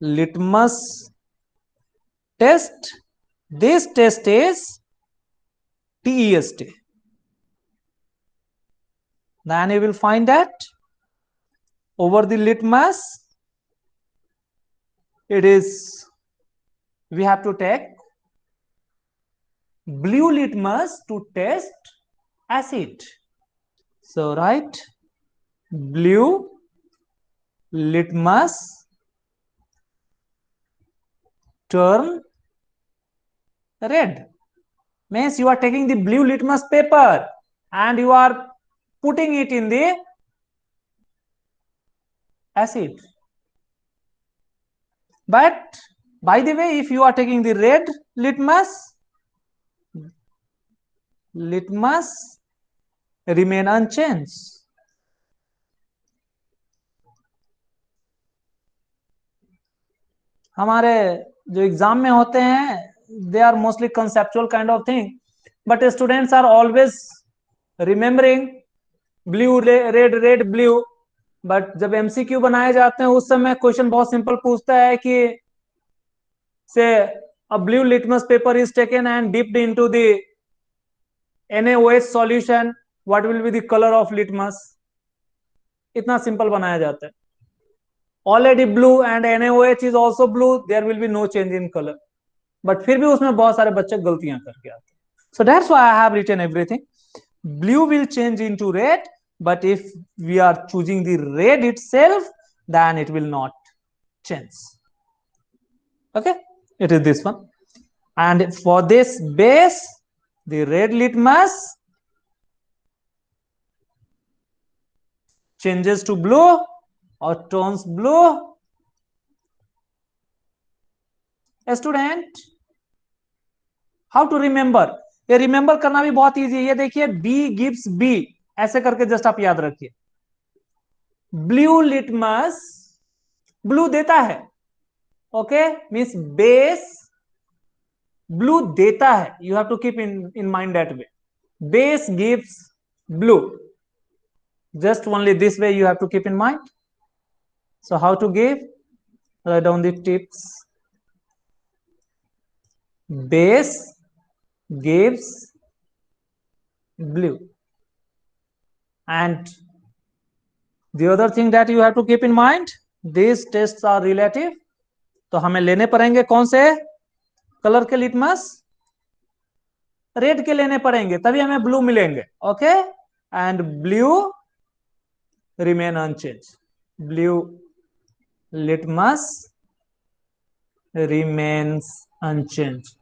Litmus test. This test is TEST. Then you will find that over the litmus, it is, we have to take blue litmus to test acid. So write blue litmus turn red. Means you are taking the blue litmus paper and you are putting it in the acid. But by the way, if you are taking the red litmus remain unchanged. हमारे जो exam में होते हैं, they are mostly conceptual kind of thing, but students are always remembering blue red blue, but जब MCQ बनाए जाते हैं उस समय क्वेश्चन बहुत सिंपल पूछता है कि say a blue litmus paper is taken and dipped into the NaOH solution, what will be the color of litmus? इतना सिंपल बनाया जाता है. Already blue and NaOH is also blue, there will be no change in color. But फिर भी उसमें बहुत सारे बच्चे गलतियां करके आते हैं. So that's why I have written everything. Blue will change into red, but if we are choosing the red itself, then it will not change. Okay, it is this one. And for this base, the red litmus changes to blue or turns blue. A student, how to remember? ये remember करना भी बहुत easy है. ये देखिए B gives B, ऐसे करके just आप याद रखिए. ब्लू लिटमस ब्लू देता है, ओके, मींस बेस ब्लू देता है. You have to keep in mind that way. base gives blue. Just only this way you have to keep in mind. So how to give? Write down the tips. Base gives blue. And the other thing that you have to keep in mind, these tests are relative. तो हमें लेने पड़ेंगे कौन से colour के litmus? Red के लेने पड़ेंगे, तभी हमें ब्लू मिलेंगे. Okay, and blue remain unchange. Blue litmus remains unchanged.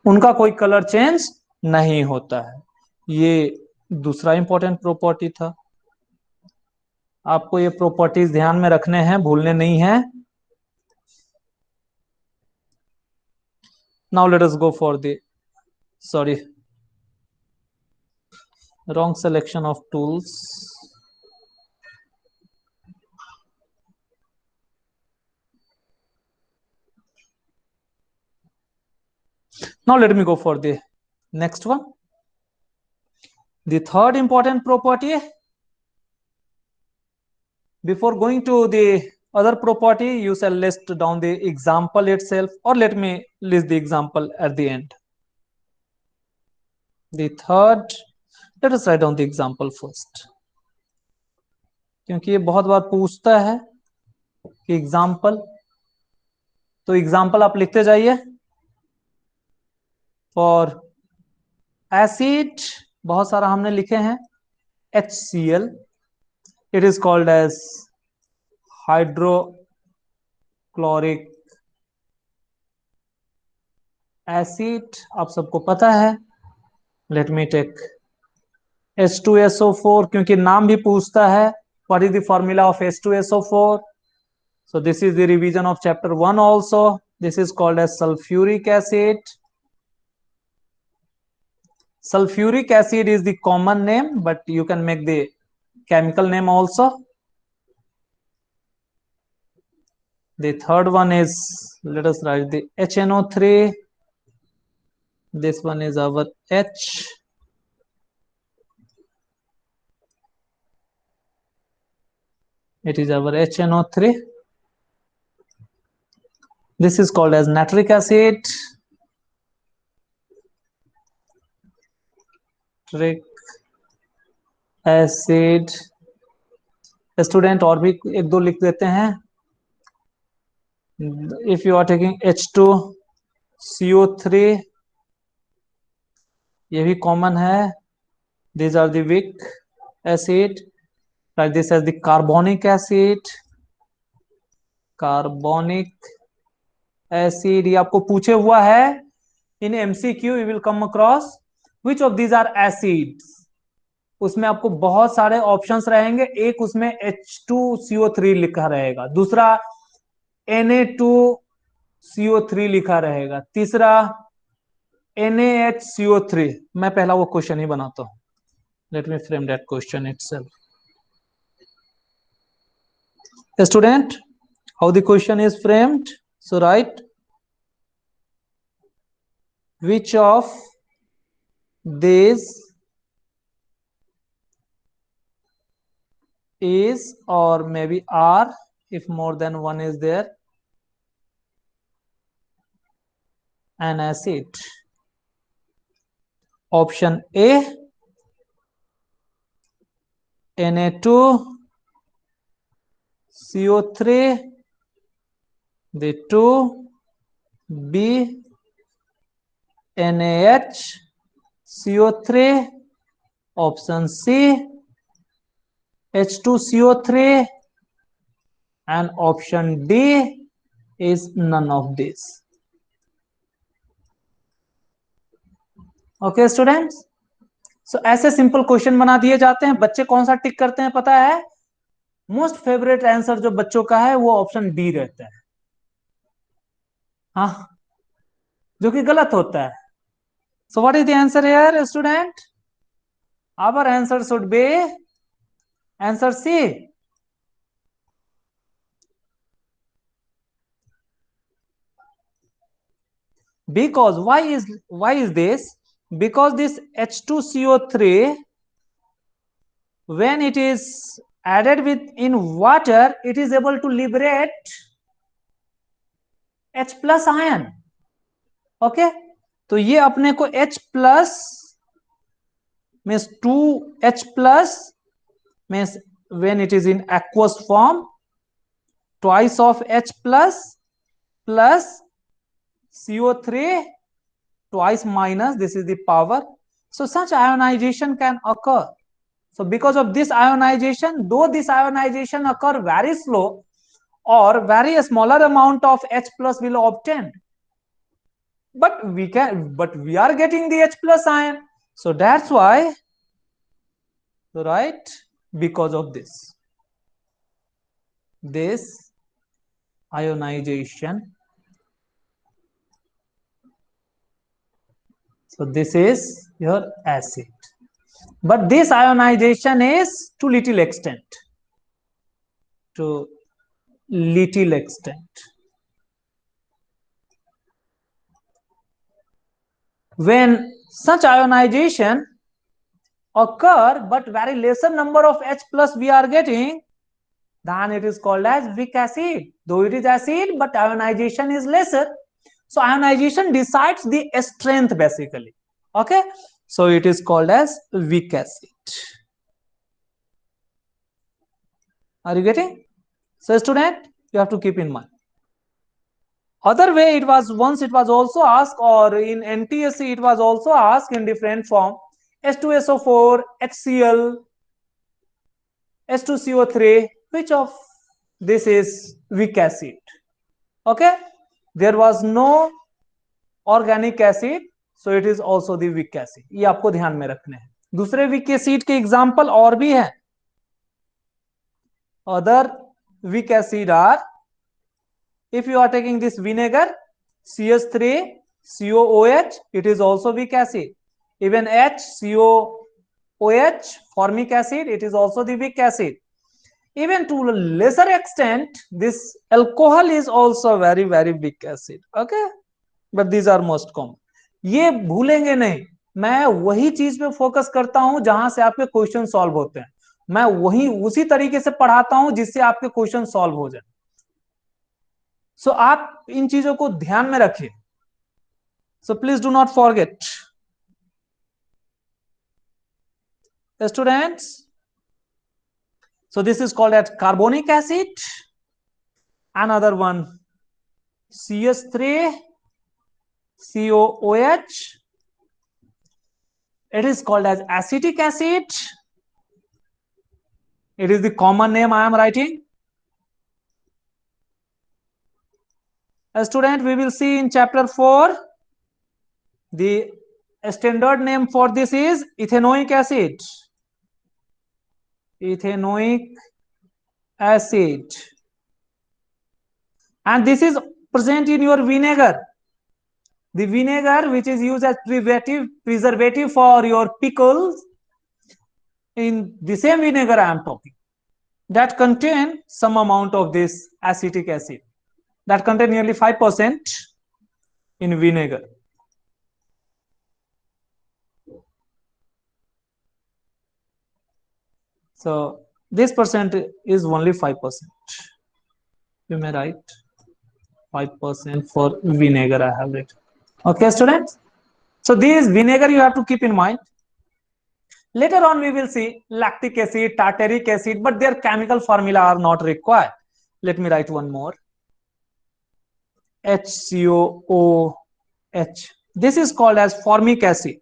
उनका कोई कलर चेंज नहीं होता है. ये दूसरा इंपॉर्टेंट प्रॉपर्टी था. आपको ये प्रॉपर्टीज ध्यान में रखने हैं, भूलने नहीं है. Now let us go for the sorry, wrong selection of tools. Now let me go for the next one. The third important property. Before going to the other property, you shall list down the example itself, or let me list the example at the end. The third, let us write down the example first, क्योंकि ये बहुत बार पूछता है कि example. तो example आप लिखते जाइए. फॉर एसिड बहुत सारा हमने लिखे हैं. HCl, it is called as hydrochloric acid, आप सबको पता है. लेट मी टेक H2SO4, क्योंकि नाम भी पूछता है what is the formula of H2SO4. So this is the revision of chapter 1 also. This is called as sulfuric acid. Sulfuric acid is the common name, but you can make the chemical name also. The third one is, let us write the HNO3. This one is our H. It is our HNO3. This is called as nitric acid. Nitric acid. Student और भी एक दो लिख देते हैं. If you are taking H2CO3, ये भी common है. These are the weak acid. Like this as the carbonic acid. Carbonic acid ये आपको पूछे हुआ है. In MCQ you will come across which of these are acids. उसमें आपको बहुत सारे ऑप्शंस रहेंगे. एक उसमें H2CO3 लिखा रहेगा, दूसरा Na2CO3 लिखा रहेगा, तीसरा NaHCO3. मैं पहला वो क्वेश्चन ही बनाता हूं. Let me frame that question itself. Student, how the question is framed. So right, which of these is or maybe are, if more than one is there, an acid. Option A, Na2CO3. The 2, B, NaHCO3. Option C, H2CO3. And option D is none of these. Okay students, so ऐसे simple question बना दिए जाते हैं. बच्चे कौन सा टिक करते हैं पता है? मोस्ट फेवरेट आंसर जो बच्चों का है वो ऑप्शन डी रहता है. हाँ, जो कि गलत होता है. So what is the answer here student? Our answer should be answer C. Because why is this? Because this H2CO3, when it is added with in water, it is able to liberate H plus ion. Okay, तो ये अपने को H plus means 2H plus means when it is in aqueous form, twice of H plus CO3 twice minus, this is the power. So such ionization can occur. So because of this ionization, though this ionization occur very slow or very smaller amount of H plus will obtained, but we are getting the H plus ion. So that's why, right, because of this ionization. So this is your acid, but this ionization is to little extent. When such ionization occur, but very lesser number of H plus we are getting, then it is called as weak acid. Though it is acid, but ionization is lesser. So ionization decides the strength basically. Okay, so it is called as weak acid. Are you getting? So student, you have to keep in mind. Other way, it was once, it was also asked, or in NTSE it was also asked in different form, H2SO4, HCl, H2CO3, which of this is weak acid? Okay, there was no organic acid, so it is also the weak acid. ये आपको ध्यान में रखने हैं. दूसरे weak acid के example और भी हैं. Other weak acid are, if you are taking this vinegar, CH3 COOH, it is also weak acid. Even HCOOH, formic acid, it is also the weak acid. Even to a lesser extent, this alcohol is also very weak acid. Okay, but these are most common. ये भूलेंगे नहीं, मैं वही चीज पे focus करता हूं जहां से आपके क्वेश्चन सॉल्व होते हैं. मैं वही उसी तरीके से पढ़ाता हूं जिससे आपके क्वेश्चन सॉल्व हो जाए. सो आप इन चीजों को ध्यान में रखिए. So please do not forget. Students, so this is called as carbonic acid. Another one, CH3 COOH, it is called as acetic acid. It is the common name I am writing. A student, we will see in chapter 4, the standard name for this is ethanoic acid. Ethanoic acid, and this is present in your vinegar. The vinegar which is used as preservative for your pickles, in the same vinegar I am talking, that contain some amount of this acetic acid, that contain nearly 5% in vinegar. So this percent is only 5%. You may write 5% for vinegar I have written. Okay, students. So this vinegar you have to keep in mind. Later on we will see lactic acid, tartaric acid, but their chemical formula are not required. Let me write one more. HCOOH. This is called as formic acid.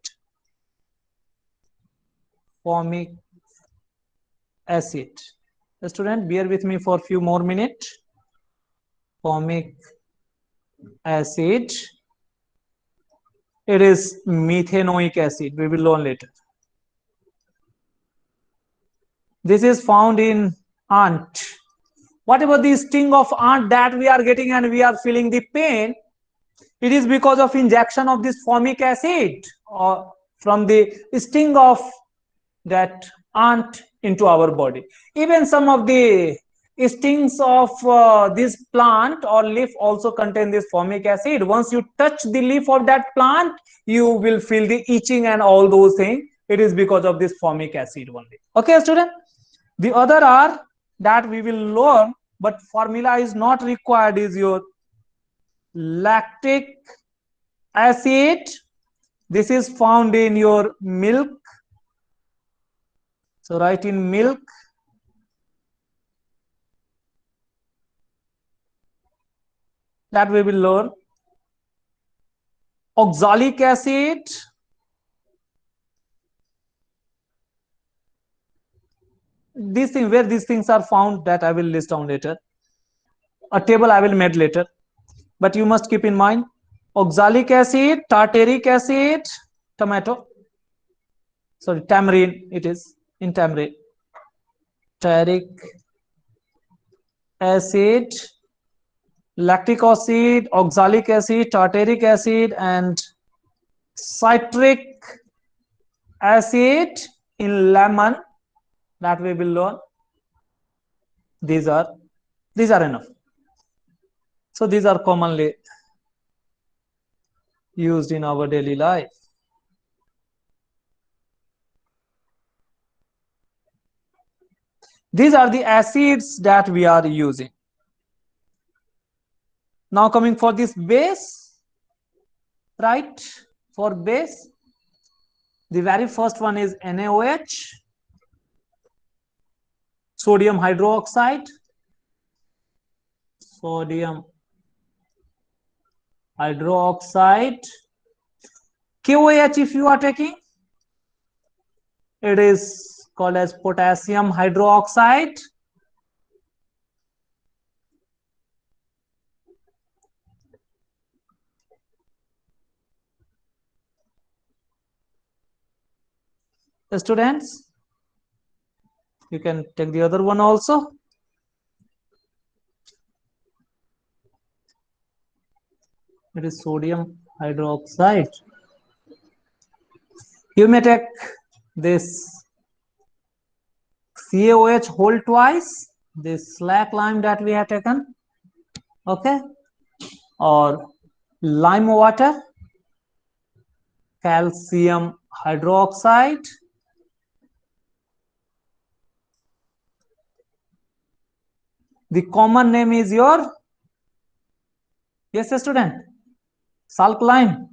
Formic acid. The student, bear with me for a few more minutes. Formic acid. It is methanoic acid. We will learn later. This is found in ant. Whatever the sting of ant that we are getting and we are feeling the pain, it is because of injection of this formic acid or from the sting of that ant into our body. Even some of the stings of this plant or leaf also contain this formic acid. Once you touch the leaf of that plant, you will feel the itching and all those things. It is because of this formic acid only. Okay, student. The other are that we will learn, but formula is not required, is your lactic acid. This is found in your milk. So write in milk. That we will learn. Oxalic acid. These things, where these things are found, that I will list down later. A table I will make later. But you must keep in mind oxalic acid, tartaric acid, tomato. Sorry, tamarind. It is in tamarind. Tartaric acid, lactic acid, oxalic acid, tartaric acid, and citric acid in lemon. That we will learn. These are enough. So these are commonly used in our daily life. These are the acids that we are using. Now coming for this base, right? For base, the very first one is NaOH, sodium hydroxide, sodium hydroxide. KOH, if you are taking, it is called as potassium hydroxide. Students, you can take the other one also. It is sodium hydroxide. You may take this CaOH whole twice, this slack lime that we have taken, okay, or lime water, calcium hydroxide, the common name is your, yes student, salt lime,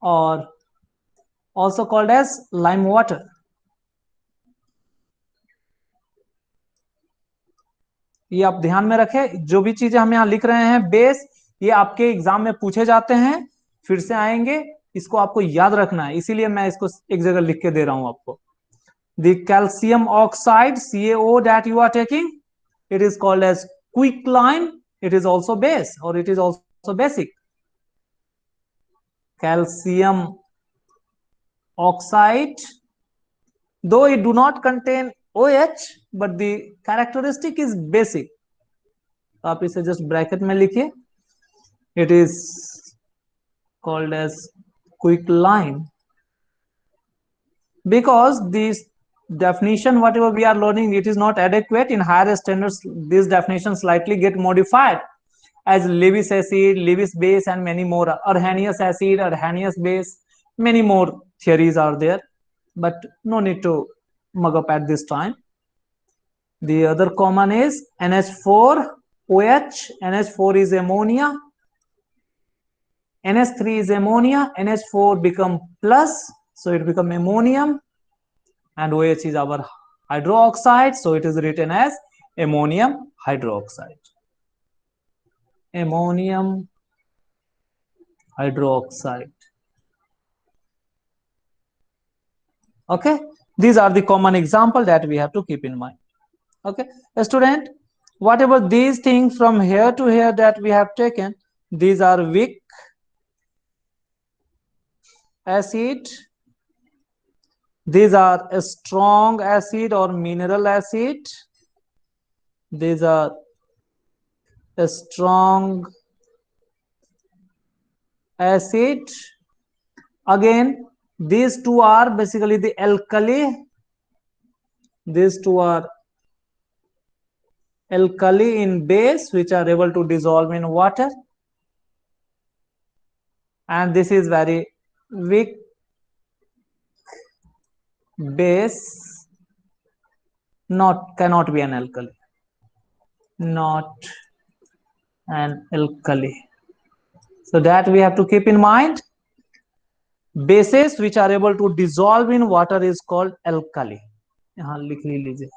or also called as lime water. ये आप ध्यान में रखें, जो भी चीजें हम यहाँ लिख रहे हैं बेस, ये आपके एग्जाम में पूछे जाते हैं, फिर से आएंगे, इसको आपको याद रखना है, इसीलिए मैं इसको एक जगह लिख के दे रहा हूं आपको. The calcium oxide, CaO, that you are taking, it is called as quicklime. It is also base, or it is also basic. Calcium oxide, though it do not contain OH, but the characteristic is basic. आप इसे just bracket में लिखिए. It is called as quicklime because this definition, whatever we are learning, it is not adequate. In higher standards, these definitions slightly get modified as Lewis acid, Lewis base, and many more. Arrhenius acid, Arrhenius base, many more theories are there, but no need to mug up at this time. The other common is NH4 OH. NH4 is ammonia. NH3 is ammonia. NH4 become plus, so it become ammonium, and OH is our hydroxide, so it is written as ammonium hydroxide. Ammonium hydroxide. Okay, these are the common example that we have to keep in mind. Okay, student, whatever these things from here to here that we have taken, these are weak acid, these are a strong acid or mineral acid, these are a strong acid. Again, These two are basically the alkali. These two are alkali in base, which are able to dissolve in water. And this is very weak base, cannot be an alkali. Not an alkali. So that we have to keep in mind. Bases which are able to dissolve in water is called alkali. यहाँ लिख लीजिए.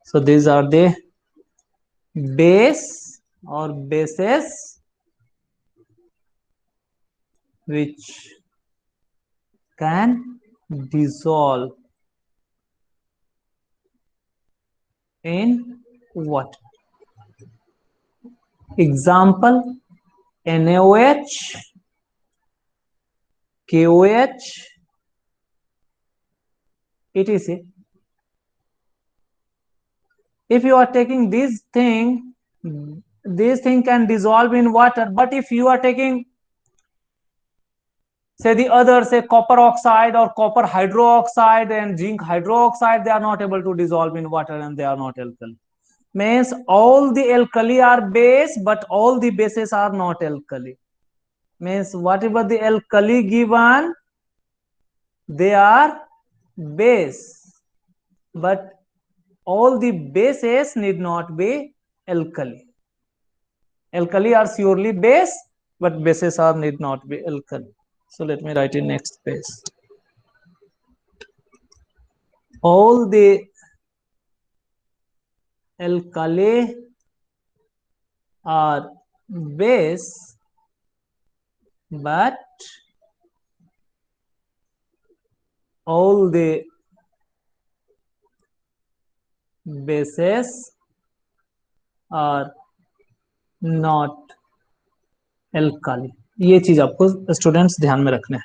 So these are the base or bases which can dissolve in water. Example: NaOH, KOH, etc. If you are taking this thing can dissolve in water, but if you are taking, say, the other, say, copper oxide or copper hydroxide and zinc hydroxide, they are not able to dissolve in water and they are not alkali. Means all the alkali are base, but all the bases are not alkali. Means whatever the alkali given, they are base, but all the bases need not be alkali. Alkali are surely base, but bases are need not be alkali. So let me write in next page. All the alkali are base, but all the bases are not alkali. ये चीज आपको students ध्यान में रखना है.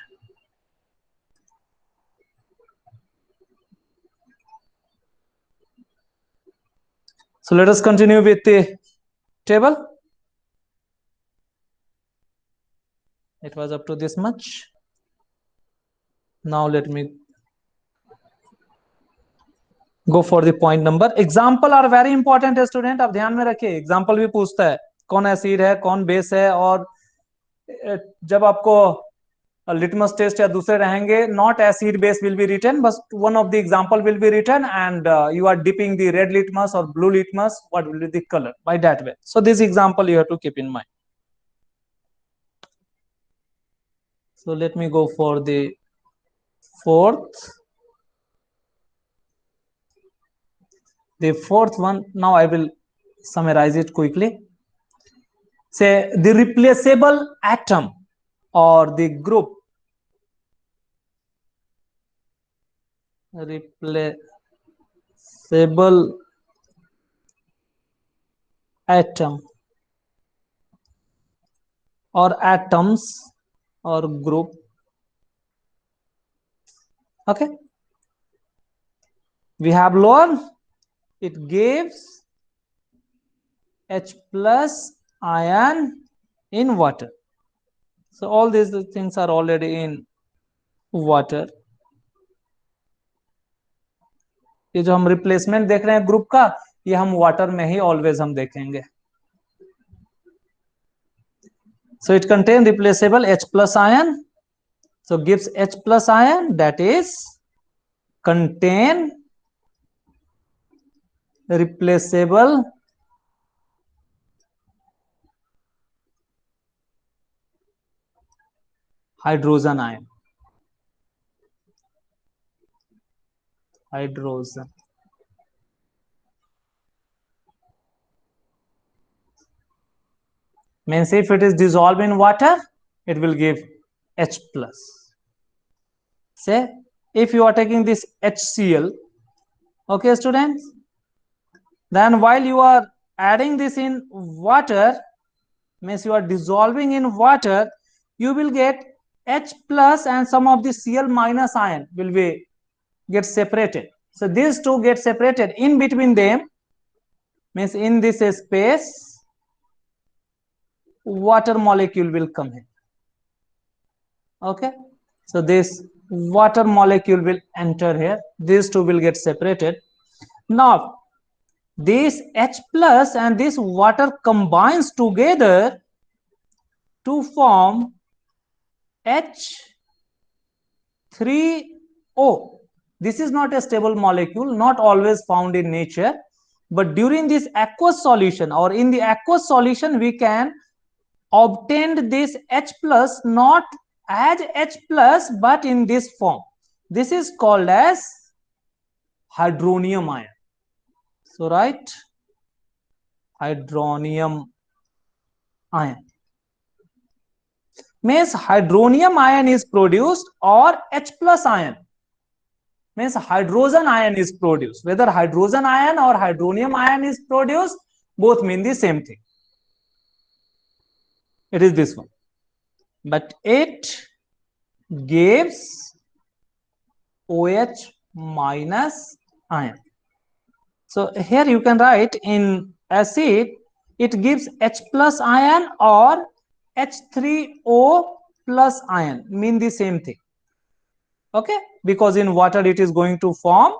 So let us continue with the table. It was up to this much. Now let me go for the point number. Example are very important student. अब ध्यान में रखिए, example भी पूछता है कौन एसिड है कौन बेस है, और जब आपको लिटमस टेस्ट या दूसरे रहेंगे, not acid base will be written, but one of the example will be written, and you are dipping the red litmus or blue litmus, what will be the color by that way. So this example you have to keep in mind. So let me go for the fourth. The fourth one, now I will summarize it quickly. Say the replaceable atom or the group, replaceable atom or atoms or group. Okay, we have learned it gives H plus ion in water. So all these things are already in water. ये जो हम replacement देख रहे हैं group का, ये हम water में ही ऑलवेज हम देखेंगे. So it contains replaceable H plus ion. So gives H plus ion, that is contain replaceable hydrogen ion. Hydrogen. Means if it is dissolved in water, it will give H plus. Say if you are taking this HCl, okay students, then while you are adding this in water, means you are dissolving in water, you will get H plus and some of the Cl minus ion will be get separated. So these two get separated. In between them, means in this space, water molecule will come here. Okay, so this water molecule will enter here. These two will get separated. Now this H plus and this water combines together to form H3O. This is not a stable molecule, not always found in nature, but during this aqueous solution or in the aqueous solution we can obtain this H plus not as H plus but in this form. This is called as hydronium ion. So right, hydronium ion means hydronium ion is produced, or H plus ion means hydrogen ion is produced. Whether hydrogen ion or hydronium ion is produced, both mean the same thing. It is this one, but it gives OH minus ion. So here you can write in acid it gives H plus ion or H3O plus ion, mean the same thing. Okay, because in water it is going to form,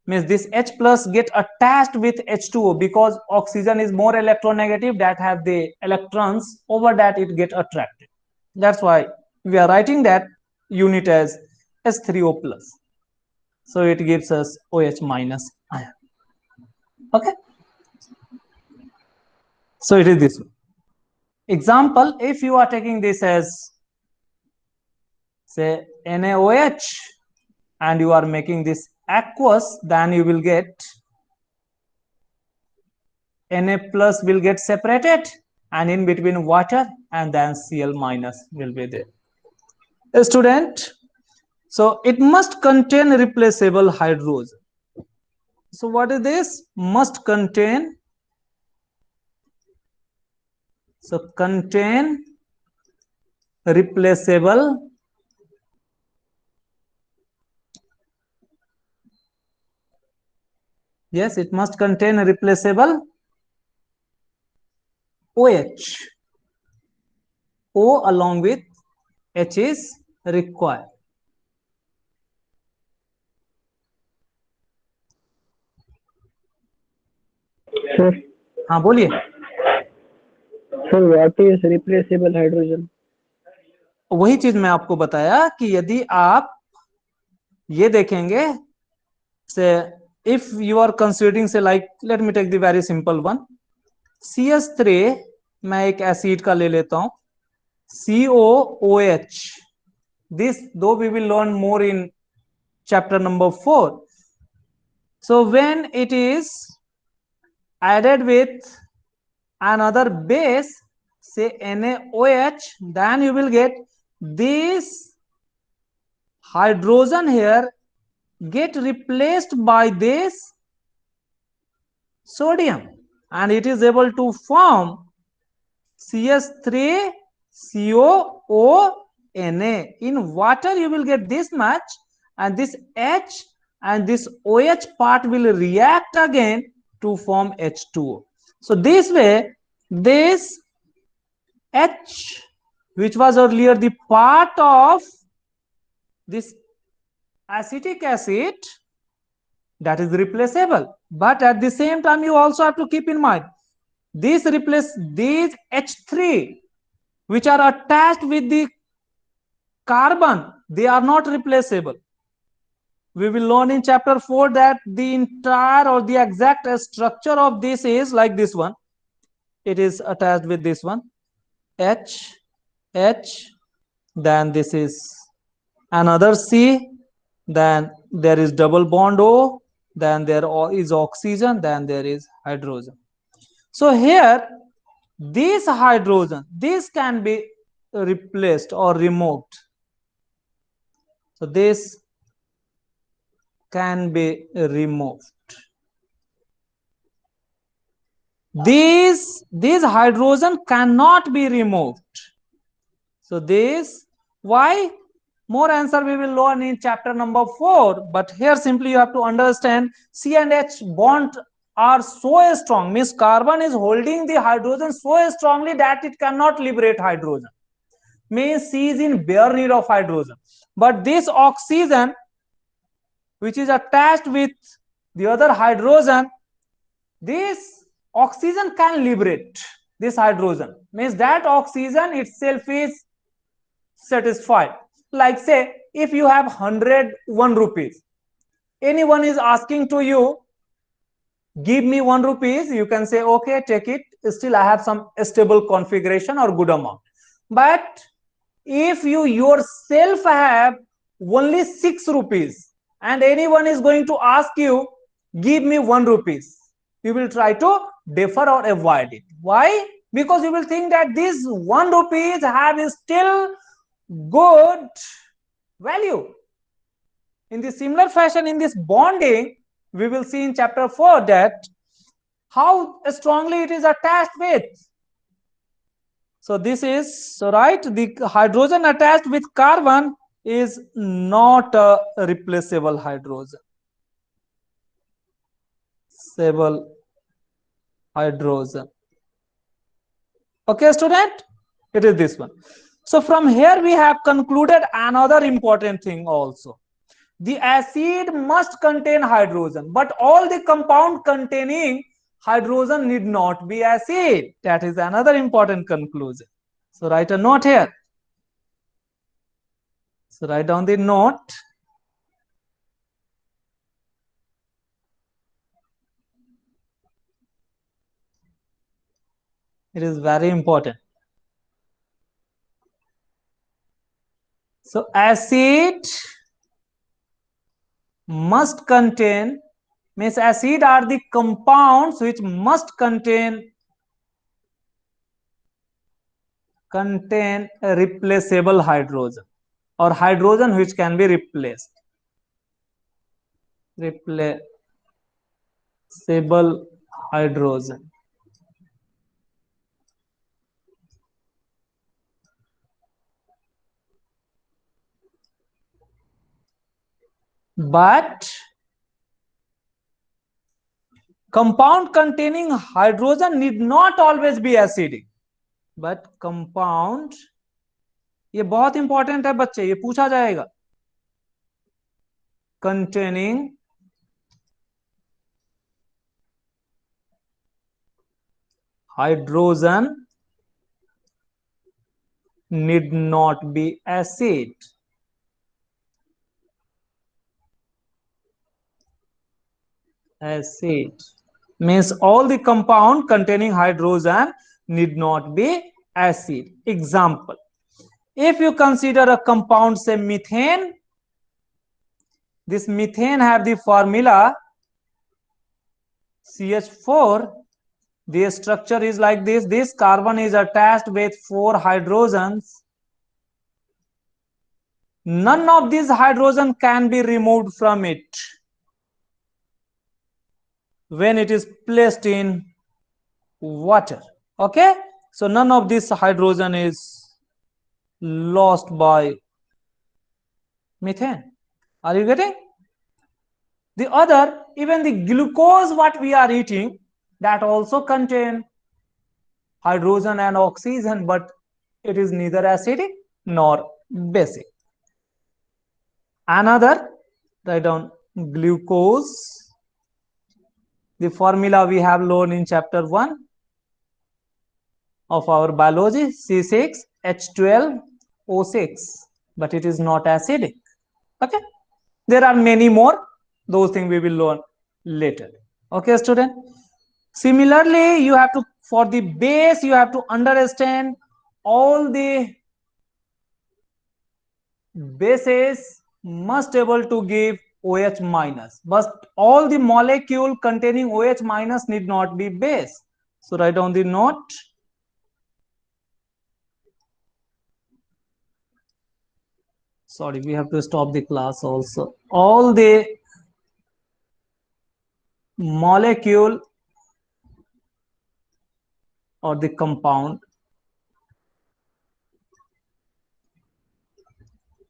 means this H plus get attached with H2O, because oxygen is more electronegative, that have the electrons over that it get attracted. That's why we are writing that unit as H3O plus. So it gives us OH minus ion. Okay, so it is this one. Example, if you are taking this as say NaOH and you are making this aqueous, then you will get Na plus will get separated and in between water, and then Cl minus will be there. A student, so it must contain replaceable hydrogen. So what is this? Must contain. So contain replaceable yes, it must contain a replaceable OH. O along with H is required. Sir, हाँ बोलिए. sir, what is replaceable hydrogen? वही चीज मैं आपको बताया कि यदि आप ये देखेंगे, से if you are considering say like let me take the very simple one, CH3 मैं एक एसिड का ले लेता हूं, COOH. This though we will learn more in chapter number 4. So when it is added with another base, say NaOH, then you will get this hydrogen here get replaced by this sodium, and it is able to form CH3 COONA. In water you will get this much, and this H and this OH part will react again to form H2O. So this way, this H, which was earlier the part of this acetic acid, that is replaceable. But at the same time, you also have to keep in mind, these H3 which are attached with the carbon, they are not replaceable. We will learn in chapter 4 that the entire or the exact structure of this is like this one. It is attached with this one, H, then this is another C, then there is double bond O, then there is oxygen, then there is hydrogen. So here, this hydrogen, this can be replaced or removed. So this can be removed. These hydrogen cannot be removed. So this, why? More answer we will learn in chapter number 4, but here simply you have to understand C and H bond are so strong, means carbon is holding the hydrogen so strongly that it cannot liberate hydrogen, means C is in bare need of hydrogen. But this oxygen which is attached with the other hydrogen, this oxygen can liberate this hydrogen, means that oxygen itself is satisfied. Like say if you have 101 rupees, anyone is asking to you, give me 1 rupees, you can say okay, take it, still I have some stable configuration or good amount. But if you yourself have only 6 rupees and anyone is going to ask you, give me 1 rupees, you will try to defer or avoid it. Why? Because you will think that this 1 rupees have still good value. In the similar fashion, in this bonding, we will see in chapter 4 that how strongly it is attached with. So this is, so right, the hydrogen attached with carbon is not a replaceable hydrogen. Stable hydrogen. Okay, student? It is this one. So from here we have concluded another important thing also. The acid must contain hydrogen, but all the compound containing hydrogen need not be acid. That is another important conclusion. So write a note here. So write down the note. It is very important. So acid must contain, means acid are the compounds which must contain a replaceable hydrogen or hydrogen which can be replaced. Replaceable hydrogen. But compound containing hydrogen need not always be acidic. But compound, ये बहुत important है बच्चे, ये पूछा जाएगा. Containing hydrogen need not be acid. Acid means all the compound containing hydrogen need not be acid. Example, if you consider a compound say methane, this methane have the formula CH4. The structure is like this. This carbon is attached with 4 hydrogens. None of these hydrogen can be removed from it when it is placed in water. Okay, so none of this hydrogen is lost by methane. Are you getting? The other, even the glucose what we are eating, that also contain hydrogen and oxygen, but it is neither acidic nor basic. Another, write down glucose. The formula we have learned in chapter 1 of our biology, C6H12O6, but it is not acidic. Okay, there are many more, those things we will learn later. Okay, student. Similarly, you have to, for the base, you have to understand all the bases must able to give OH minus, but all the molecule containing OH minus need not be base. So write down the note. Sorry, we have to stop the class also. All the molecule or the compound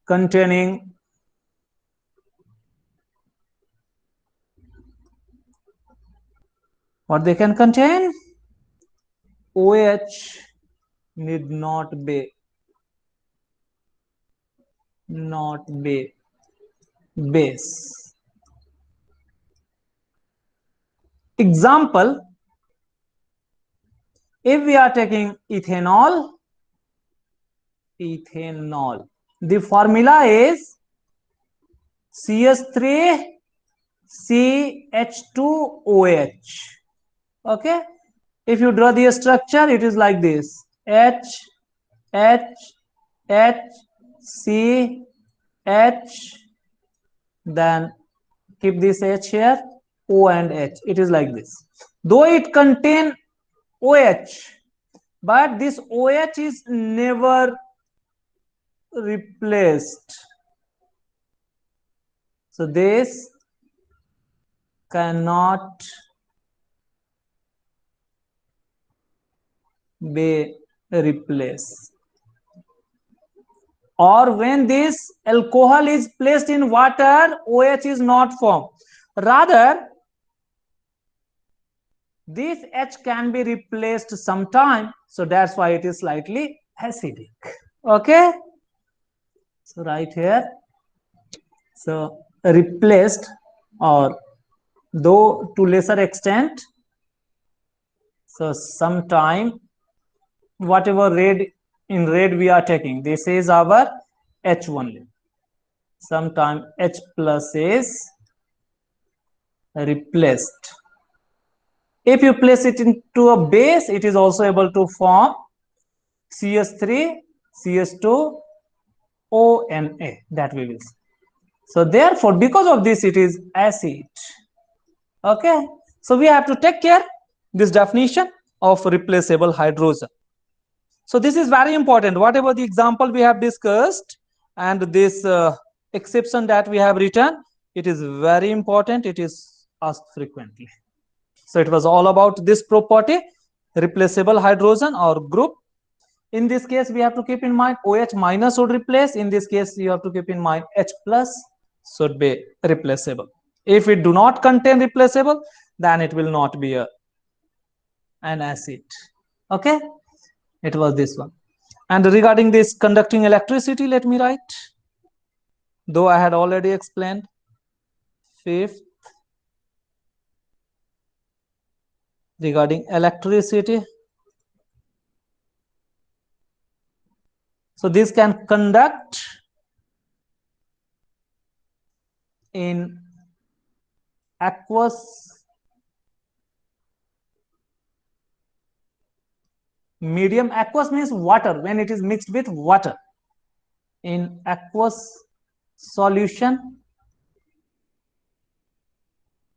containing What they can contain? OH need not be base. Example, if we are taking ethanol, the formula is CH3 CH2OH. Okay, if you draw the structure, it is like this: H H C H, then keep this H here, O and H. It is like this. Though it contain OH, but this OH is never replaced. So this cannot be replaced. Or when this alcohol is placed in water, OH is not formed. Rather, this H can be replaced sometime, so that's why it is slightly acidic. Okay, so right here, so replaced, or though to lesser extent, so sometime whatever red in red we are taking, this is our H only. Sometime H plus is replaced. If you place it into a base, it is also able to form CH3 CH2 ONA, that we will see. So therefore, because of this, it is acid. Okay, so we have to take care this definition of replaceable hydrogen. So this is very important. Whatever the example we have discussed and this exception that we have written, it is very important. It is asked frequently. So it was all about this property, replaceable hydrogen or group. In this case, we have to keep in mind OH minus would replace. In this case, you have to keep in mind H plus should be replaceable. If it do not contain replaceable, then it will not be an acid. Okay, it was this one. And regarding this conducting electricity, let me write, though I had already explained. Fifth, regarding electricity, so this can conduct in aqueous medium. Aqueous means water, when it is mixed with water. In aqueous solution,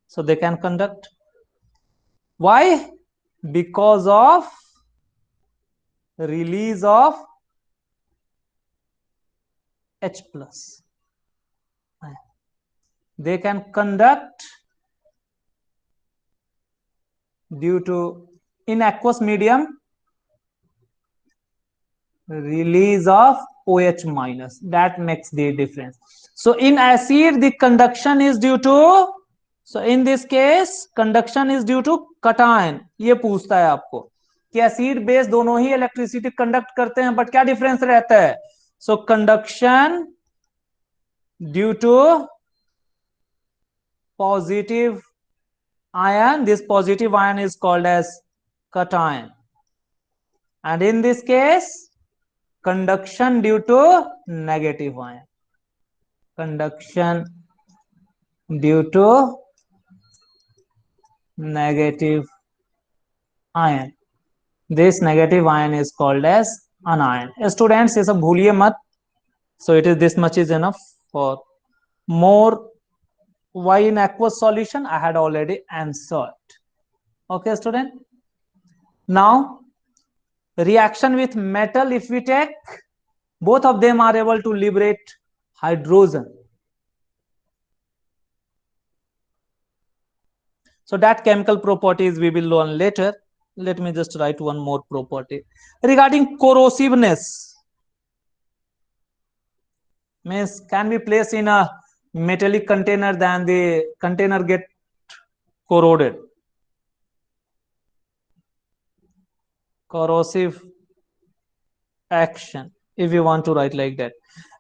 so they can conduct. Why? Because of release of H plus. They can conduct due to, in aqueous medium, release of OH minus. That makes the difference. So in acid, the conduction is due to, so in this case, conduction is due to cation. ये पूछता है आपको कि acid base दोनों ही electricity conduct करते हैं, but क्या difference रहता है? So conduction due to positive ion, this positive ion is called as cation, and in this case conduction due to negative ion. Conduction due to negative ion, this negative ion is called as anion. Students, ये सब भूलिए मत. So it is this much is enough. For more why in aqueous solution, I had already answered. Okay, student. Now reaction with metal, if we take, both of them are able to liberate hydrogen. So that chemical properties we will learn later. Let me just write one more property regarding corrosiveness. Means can be placed in a metallic container, then the container get corroded. corrosive action, if you want to write like that.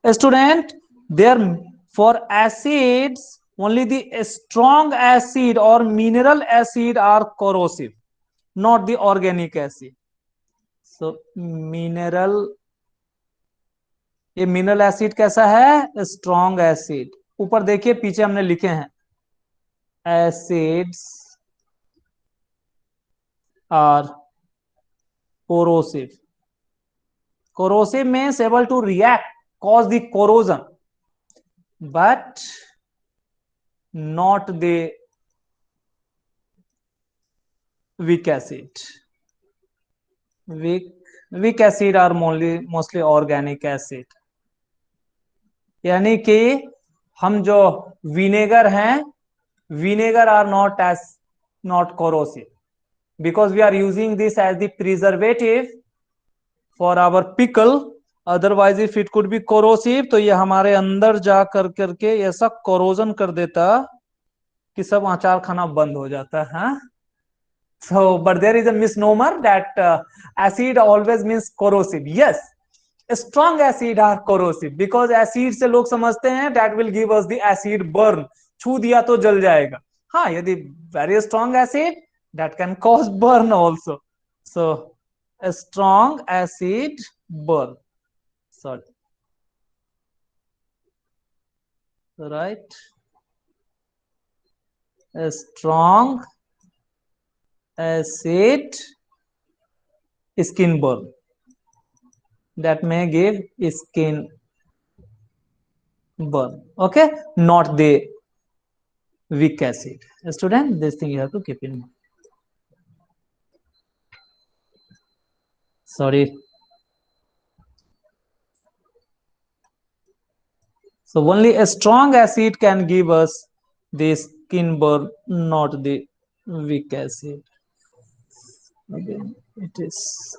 A student, there for acids, only the strong acid or mineral acid are corrosive, not the organic acid. So mineral, ये mineral acid कैसा है? Strong acid. ऊपर देखिए, पीछे हमने लिखे हैं acids are corrosive. Corrosive means able to react, cause the corrosion, but not the weak acid. Weak acid are mostly organic acid. यानी कि हम जो विनेगर हैं, vinegar are not corrosive, because we are using this as the preservative for our pickle. Otherwise if it could be corrosive, तो ये हमारे अंदर जा करके ऐसा corrosion कर देता कि सब अचार खाना बंद हो जाता है. So but there is a misnomer that acid always means corrosive. Yes, strong acid are corrosive, because acid से लोग समझते हैं that will give us the acid burn, छू दिया तो जल जाएगा. हाँ, यदि very strong acid, that can cause burn also. So a strong acid burn. Sorry. Right? A strong acid skin burn, that may give skin burn. Okay, not the weak acid. Student, this thing you have to keep in mind. Sorry. So only a strong acid can give us the skin burn, not the weak acid. Again, it is.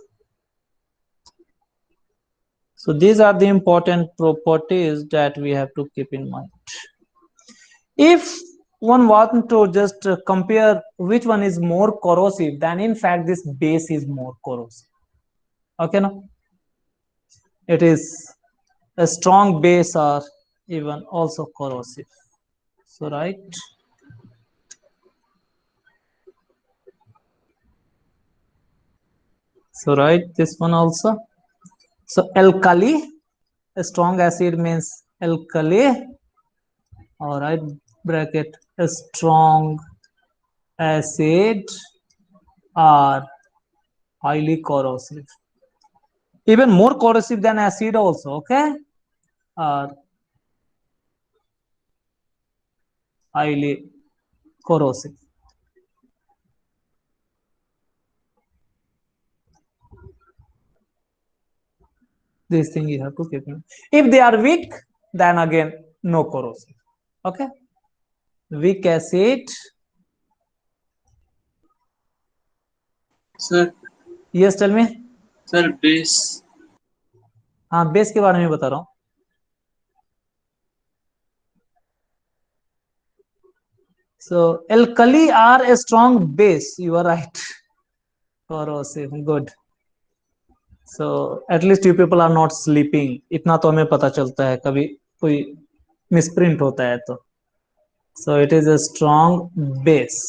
So these are the important properties that we have to keep in mind. If one wants to just compare which one is more corrosive, then in fact this base is more corrosive. Okay, no? It is a strong base or even also corrosive. So right. So write this one also. So alkali, a strong acid means alkali. All right, bracket, a strong acid are highly corrosive. Even more corrosive than acid also, okay? Are highly corrosive. This thing you have to keep in mind. If they are weak, then again no corrosive. Okay, weak acid. Sir, Yes, tell me. sir, base. हाँ, base के बारे में बता रहा हूँ. So alkali are a strong base. You are right. Corrosive, good. So at least you people are not sleeping. इतना तो हमें पता चलता है, कभी कोई misprint होता है तो. So it is a strong base.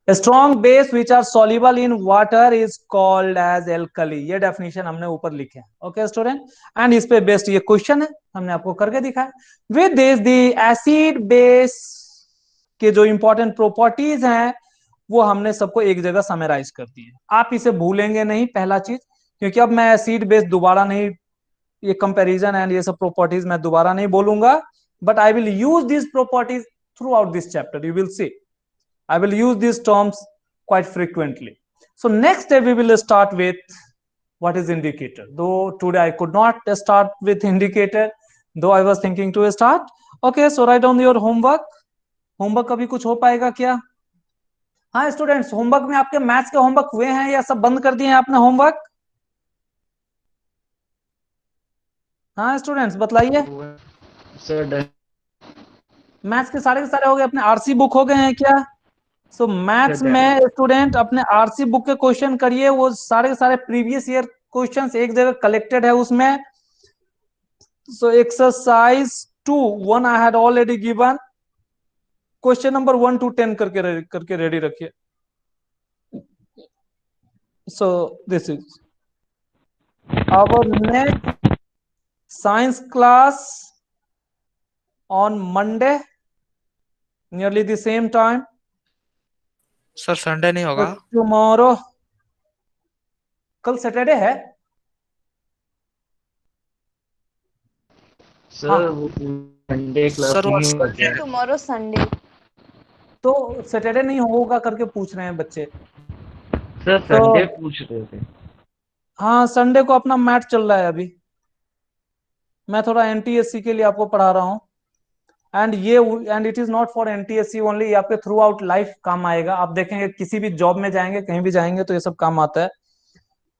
A strong base which are soluble in water is called as alkali. ये definition हमने ऊपर लिखे हैं. Okay student, and इस पे based ये question है, हमने आपको करके दिखाया. With this the acid base के जो important properties हैं वो हमने सबको एक जगह समराइज कर दिए. आप इसे भूलेंगे नहीं, पहला चीज, क्योंकि अब मैं एसिड बेस दोबारा नहीं, ये कंपैरिजन एंड ये सब प्रॉपर्टीज मैं दोबारा नहीं बोलूंगा, but I will use this properties through out this chapter. You will see I will use these terms quite frequently. So next day we will start with what is indicator. Though today I could not start with indicator, though I was thinking to start. Okay, so write down your homework. Homework अभी कुछ हो पाएगा क्या? हाँ students, homework में आपके maths के homework हुए हैं या सब बंद कर दिए हैं आपने होमवर्क? हाँ स्टूडेंट्स बतलाइए. सर मैथ्स के सारे हो गए? अपने आरसी बुक हो गए हैं क्या? सो मैथ्स में स्टूडेंट अपने आरसी बुक के क्वेश्चन करिए, वो सारे के सारे प्रीवियस ईयर क्वेश्चंस एक जगह कलेक्टेड है उसमें. So exercise 2 1 I had already given. Question number 1 to 10 करके रेडी रखिए. सो this is our next science class on Monday, nearly the same time. Sir Sunday नहीं होगा? Tomorrow, कल सैटरडे है. सर संडे क्लास सर नहीं होगा क्या? Tomorrow Sunday. तो सैटरडे नहीं होगा करके पूछ रहे हैं बच्चे. सर संडे पूछ रहे थे. हाँ, संडे को अपना मैथ चल रहा है अभी. मैं थोड़ा एनटीएससी के लिए आपको पढ़ा रहा हूँ. And it is not for NTSC only, ये आपके थ्रू आउट लाइफ काम आएगा. आप देखेंगे किसी भी जॉब में जाएंगे, कहीं भी जाएंगे तो ये सब काम आता है.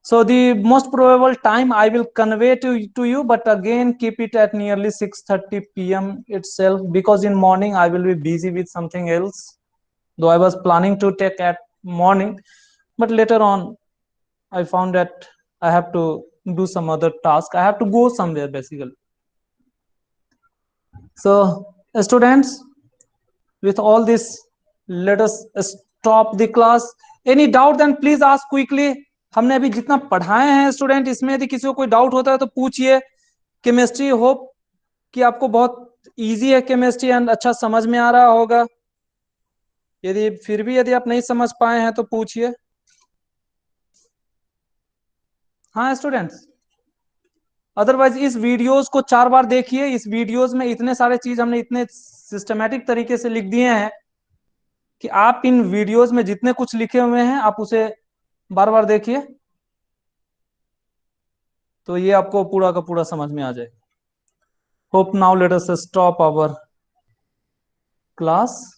So the most probable time I will convey to you, but again keep it at nearly 6:30 p.m. itself, because in morning I will be busy with something else. Though I was planning to take at morning, but later on I found that I have to do some other task. I have to go somewhere basically. So students, with all this, let us stop the class. Any doubt then please ask quickly. हमने अभी जितना पढ़ाए हैं student, इसमें यदि किसी को कोई डाउट होता है तो पूछिए. केमिस्ट्री होप कि आपको बहुत इजी है केमिस्ट्री एंड अच्छा समझ में आ रहा होगा. यदि फिर भी यदि आप नहीं समझ पाए हैं तो पूछिए. हाँ स्टूडेंट्स, अदरवाइज इस वीडियोस को 4 बार देखिए. इस वीडियोस में इतने सारे चीज हमने इतने सिस्टमेटिक तरीके से लिख दिए हैं कि आप इन वीडियोस में जितने कुछ लिखे हुए हैं आप उसे बार बार देखिए, तो ये आपको पूरा का पूरा समझ में आ जाए. Hope now let us stop our class.